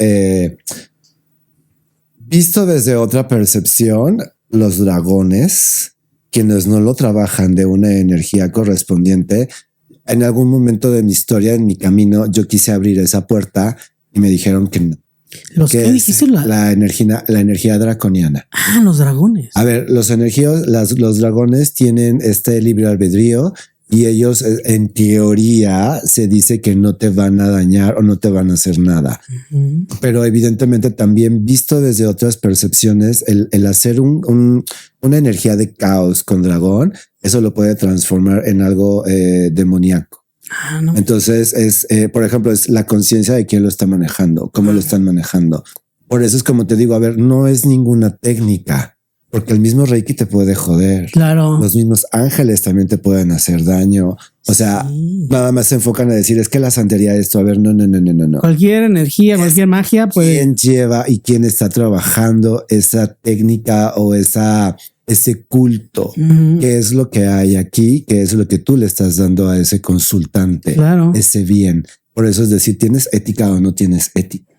visto desde otra percepción, los dragones, quienes no lo trabajan de una energía correspondiente, en algún momento de mi historia, en mi camino, yo quise abrir esa puerta y me dijeron que no.
¿Los que dijiste?
La energía draconiana.
Ah, los dragones.
A ver, los dragones tienen este libre albedrío y ellos, en teoría, se dice que no te van a dañar o no te van a hacer nada. Pero evidentemente también visto desde otras percepciones, el hacer una energía de caos con dragón, eso lo puede transformar en algo demoníaco.
No.
Entonces por ejemplo, es la conciencia de quién lo está manejando, cómo lo están manejando. Por eso es como te digo, a ver, no es ninguna técnica, porque el mismo Reiki te puede joder.
Claro.
Los mismos ángeles también te pueden hacer daño. O sea, nada más se enfocan a decir es que la santería esto. A ver, no.
Cualquier energía, cualquier magia, pues.
¿Quién lleva y quién está trabajando esa técnica o ese culto? ¿Qué es lo que hay aquí? ¿Qué es lo que tú le estás dando a ese consultante?
Claro.
Ese bien. Por eso es decir, ¿tienes ética o no tienes ética?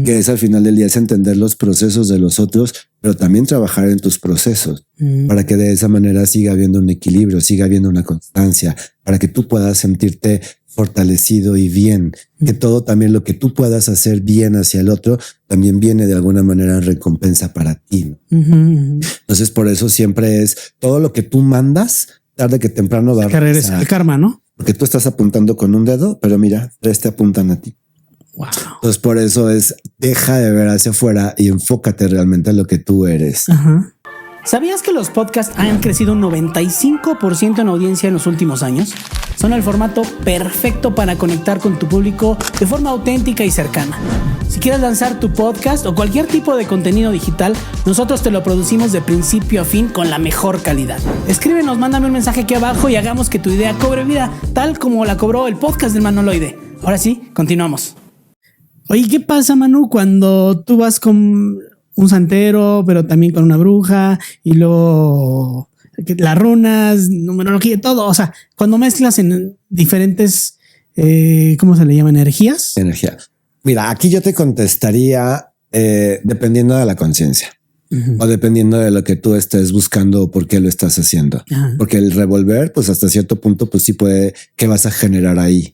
Que es al final del día es entender los procesos de los otros, pero también trabajar en tus procesos para que de esa manera siga habiendo un equilibrio, siga habiendo una constancia, para que tú puedas sentirte fortalecido y bien, que todo también lo que tú puedas hacer bien hacia el otro también viene de alguna manera en recompensa para ti, ¿no? Entonces por eso siempre es todo lo que tú mandas, tarde que temprano va a
regresar. El karma, ¿no?
Porque tú estás apuntando con un dedo, pero mira, 3 te apuntan a ti.
Wow.
Entonces por eso deja de ver hacia afuera y enfócate realmente en lo que tú eres.
Ajá. ¿Sabías que los podcasts han crecido un 95% en audiencia en los últimos años? Son el formato perfecto para conectar con tu público de forma auténtica y cercana. Si quieres lanzar tu podcast o cualquier tipo de contenido digital, nosotros te lo producimos de principio a fin con la mejor calidad. Escríbenos, mándame un mensaje aquí abajo y hagamos que tu idea cobre vida, tal como la cobró el podcast del Manoloide. Ahora sí, continuamos. Oye, ¿qué pasa, Manu, cuando tú vas con un santero, pero también con una bruja y luego las runas, numerología, todo? O sea, cuando mezclas en diferentes, ¿cómo se le llama? ¿Energías?
Energía. Mira, aquí yo te contestaría dependiendo de la conciencia o dependiendo de lo que tú estés buscando o por qué lo estás haciendo. Porque el revolver, pues hasta cierto punto, pues sí puede, ¿qué vas a generar ahí?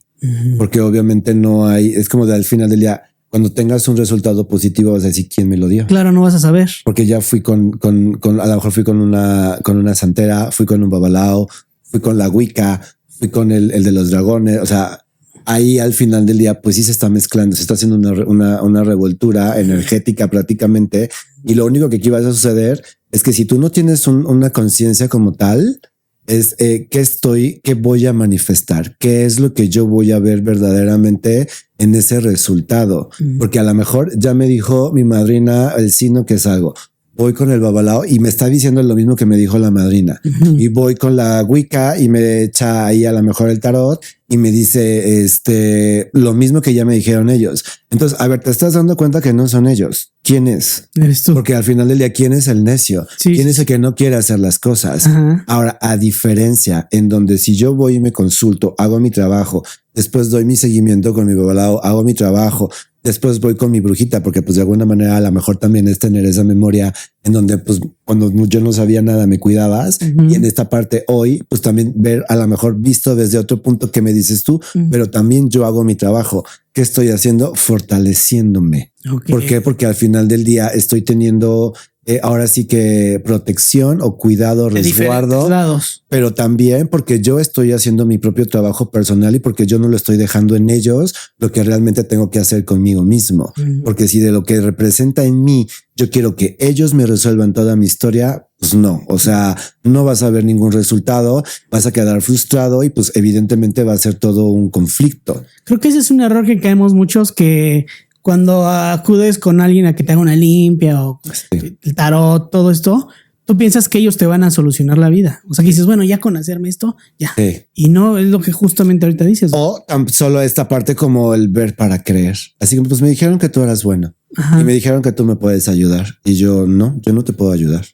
Porque obviamente no hay, es como al final del día, cuando tengas un resultado positivo vas a decir quién me lo dio.
Claro, no vas a saber. Porque
ya fui con a lo mejor fui con una santera, fui con un babalao, fui con la Wicca, fui con el de los dragones. O sea, ahí al final del día, pues sí se está mezclando, se está haciendo una revoltura energética prácticamente. Y lo único que aquí va a suceder es que si tú no tienes una conciencia como tal, es qué voy a manifestar, qué es lo que yo voy a ver verdaderamente en ese resultado, porque a lo mejor ya me dijo mi madrina el signo que es algo. Voy con el babalao y me está diciendo lo mismo que me dijo la madrina. Y voy con la Wicca y me echa ahí a lo mejor el tarot y me dice lo mismo que ya me dijeron ellos. Entonces, a ver, te estás dando cuenta que no son ellos. ¿Quién es?
Eres tú.
Porque al final del día, ¿quién es el necio?
Sí.
¿Quién es el que no quiere hacer las cosas? Ahora, a diferencia en donde si yo voy y me consulto, hago mi trabajo, después doy mi seguimiento con mi babalao, hago mi trabajo, después voy con mi brujita, porque pues de alguna manera a lo mejor también es tener esa memoria en donde pues cuando yo no sabía nada me cuidabas y en esta parte hoy pues también ver a lo mejor visto desde otro punto que me dices tú, pero también yo hago mi trabajo. ¿Qué estoy haciendo? Fortaleciéndome. ¿Por qué? Porque al final del día estoy teniendo ahora sí que protección o cuidado, resguardo, pero también porque yo estoy haciendo mi propio trabajo personal y porque yo no lo estoy dejando en ellos lo que realmente tengo que hacer conmigo mismo. Porque si de lo que representa en mí yo quiero que ellos me resuelvan toda mi historia, pues no, o sea, no vas a ver ningún resultado, vas a quedar frustrado y pues evidentemente va a ser todo un conflicto.
Creo que ese es un error que caemos muchos, que cuando acudes con alguien a que te haga una limpia o el tarot, todo esto, tú piensas que ellos te van a solucionar la vida. O sea, que dices, bueno, ya con hacerme esto, ya. Sí. Y no es lo que justamente ahorita dices.
O solo esta parte como el ver para creer. Así que pues me dijeron que tú eras bueno. Y me dijeron que tú me puedes ayudar. Y yo no te puedo ayudar.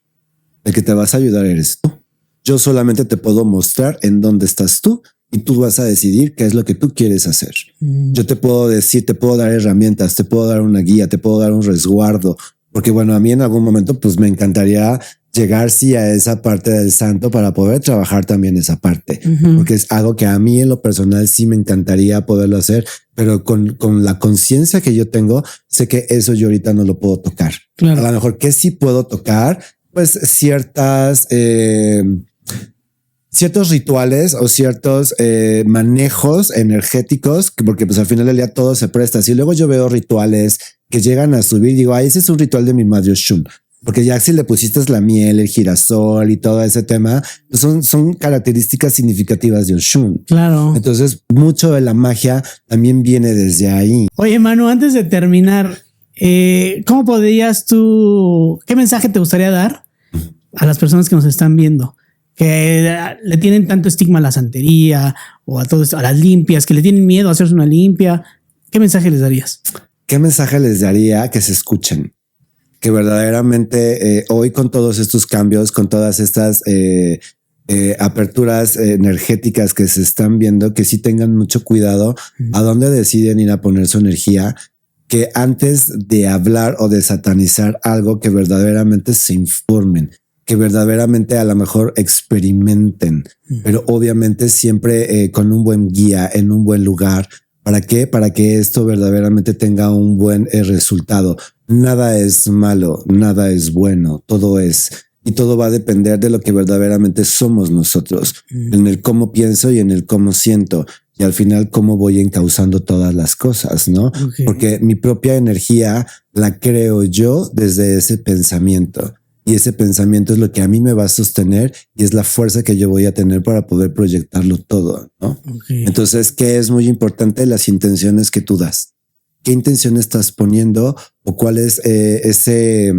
El que te vas a ayudar eres tú. Yo solamente te puedo mostrar en dónde estás tú y tú vas a decidir qué es lo que tú quieres hacer. Yo te puedo decir, te puedo dar herramientas, te puedo dar una guía, te puedo dar un resguardo, porque bueno, a mí en algún momento pues me encantaría llegar sí a esa parte del santo para poder trabajar también esa parte, porque es algo que a mí en lo personal sí me encantaría poderlo hacer, pero con la conciencia que yo tengo, sé que eso yo ahorita no lo puedo tocar. Claro. A lo mejor que sí puedo tocar, pues ciertos rituales o ciertos manejos energéticos, porque pues al final del día todo se presta. Si luego yo veo rituales que llegan a subir, digo, ese es un ritual de mi madre Oshun, porque ya si le pusiste la miel, el girasol y todo ese tema, pues son características significativas de Oshun.
Claro.
Entonces mucho de la magia también viene desde ahí.
Oye, Manu, antes de terminar, ¿cómo podrías tú, qué mensaje te gustaría dar a las personas que nos están viendo, que le tienen tanto estigma a la santería o a todo esto, a las limpias, que le tienen miedo a hacerse una limpia? ¿Qué mensaje les darías?
¿Qué mensaje les daría? Que se escuchen. Que verdaderamente hoy con todos estos cambios, con todas estas aperturas energéticas que se están viendo, que sí tengan mucho cuidado a dónde deciden ir a poner su energía, que antes de hablar o de satanizar algo, que verdaderamente se informen, que verdaderamente a lo mejor experimenten, pero obviamente siempre con un buen guía, en un buen lugar. ¿Para qué? Para que esto verdaderamente tenga un buen resultado. Nada es malo, nada es bueno, todo es. Y todo va a depender de lo que verdaderamente somos nosotros, en el cómo pienso y en el cómo siento. Y al final cómo voy encauzando todas las cosas, ¿no? Okay. Porque mi propia energía la creo yo desde ese pensamiento. Y ese pensamiento es lo que a mí me va a sostener y es la fuerza que yo voy a tener para poder proyectarlo todo, ¿no? Okay. Entonces, ¿qué es muy importante? Las intenciones que tú das. ¿Qué intención estás poniendo o cuál es ese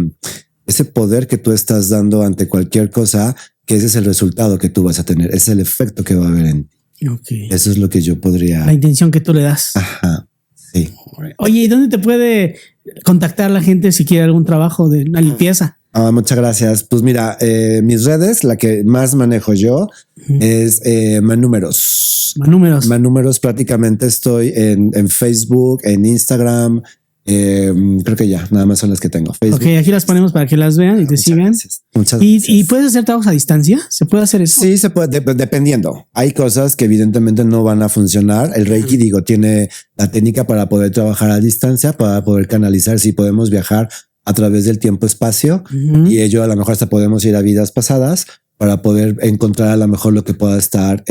poder que tú estás dando ante cualquier cosa? Que ese es el resultado que tú vas a tener, es el efecto que va a haber en ti. Okay. Eso es lo que yo podría...
La intención que tú le das.
Ajá, sí.
Oye, ¿y dónde te puede contactar la gente si quiere algún trabajo de una limpieza?
Muchas gracias. Pues mira, mis redes, la que más manejo yo es Manúmeros. Manúmeros, prácticamente estoy en Facebook, en Instagram. Creo que ya, nada más son las que tengo. Facebook.
Ok, aquí las ponemos para que las vean y te sigan.
Gracias. Muchas gracias.
¿Y puedes hacer trabajos a distancia? ¿Se puede hacer eso?
Sí, se puede, dependiendo. Hay cosas que evidentemente no van a funcionar. El Reiki, tiene la técnica para poder trabajar a distancia, para poder canalizar. Si podemos viajar a través del tiempo-espacio y ello a lo mejor hasta podemos ir a vidas pasadas para poder encontrar a lo mejor lo que pueda estar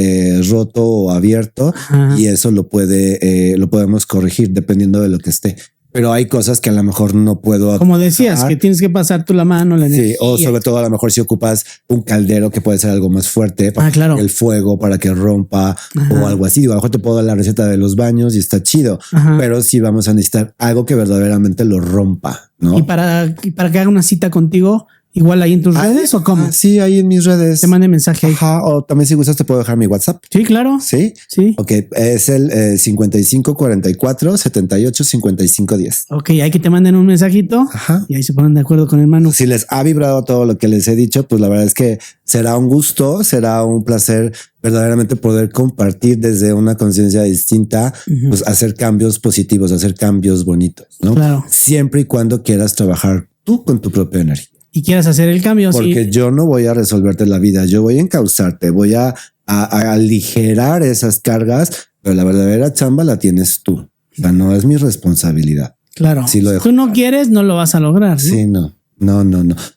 roto o abierto y eso lo podemos corregir dependiendo de lo que esté. Pero hay cosas que a lo mejor no puedo.
Como decías, que tienes que pasar tú la mano, la energía.
Sí, o sobre todo a lo mejor si ocupas un caldero que puede ser algo más fuerte para el fuego, para que rompa o algo así. A lo mejor te puedo dar la receta de los baños y está chido, pero sí vamos a necesitar algo que verdaderamente lo rompa, ¿no?
Y para que haga una cita contigo, igual ahí en tus redes o cómo?
Sí, ahí en mis redes.
Te mande mensaje ahí.
Ajá, o también si gustas te puedo dejar mi WhatsApp.
Sí, claro.
Sí. Ok, es el 55 44 78 55 10.
Ok, hay que te manden un mensajito y ahí se ponen de acuerdo con el Manu.
Si les ha vibrado todo lo que les he dicho, pues la verdad es que será un gusto, será un placer verdaderamente poder compartir desde una conciencia distinta, pues hacer cambios positivos, hacer cambios bonitos, ¿no?
Claro.
Siempre y cuando quieras trabajar tú con tu propia energía.
Y quieras hacer el cambio.
Porque yo no voy a resolverte la vida, yo voy a encauzarte, voy a aligerar esas cargas, pero la verdadera chamba la tienes tú. O sea, no es mi responsabilidad.
Claro. Si tú no quieres, no lo vas a lograr, ¿no?
Sí, no.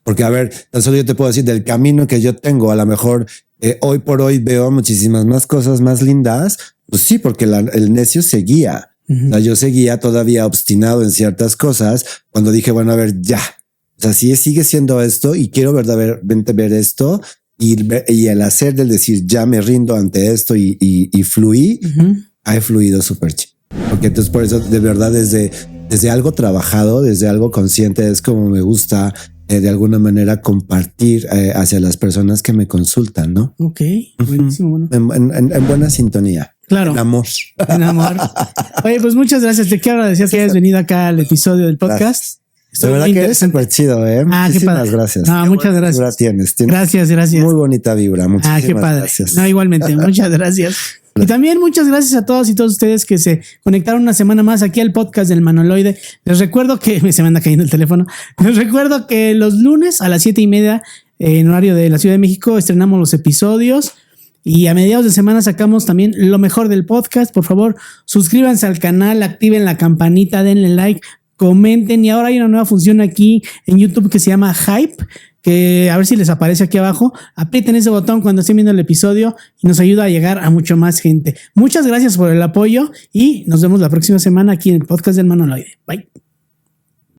Porque a ver, tan solo yo te puedo decir del camino que yo tengo, a lo mejor hoy por hoy veo muchísimas más cosas más lindas. Pues sí, porque el necio seguía. O sea, yo seguía todavía obstinado en ciertas cosas cuando dije, bueno, a ver, ya. O sea, si sigue siendo esto y quiero verdaderamente ver esto y el hacer del decir ya me rindo ante esto y fluí, ha fluido súper chido. Porque entonces por eso de verdad desde algo trabajado, desde algo consciente es como me gusta de alguna manera compartir hacia las personas que me consultan, ¿no?
Ok, buenísimo. Bueno.
En buena sintonía.
Claro.
En amor.
Oye, pues muchas gracias. Te quiero agradecer que hayas venido acá al episodio del podcast.
Gracias. De verdad que es súper chido, ¿eh?
Muchísimas
gracias.
No, muchas gracias.
Vibra tienes.
Gracias.
Muy bonita vibra. Muchísimas
qué padre.
Gracias.
No, igualmente. Muchas gracias. Y también muchas gracias a todos y todos ustedes que se conectaron una semana más aquí al podcast del Manoloide. Les recuerdo que se me anda cayendo el teléfono. Les recuerdo que los lunes a las 7:30 en horario de la Ciudad de México estrenamos los episodios. Y a mediados de semana sacamos también lo mejor del podcast. Por favor, suscríbanse al canal, activen la campanita, denle like, comenten. Y ahora hay una nueva función aquí en YouTube que se llama Hype, que a ver si les aparece aquí abajo. Aprieten ese botón cuando estén viendo el episodio y nos ayuda a llegar a mucho más gente. Muchas gracias por el apoyo y nos vemos la próxima semana aquí en el podcast del Manoloide. Bye.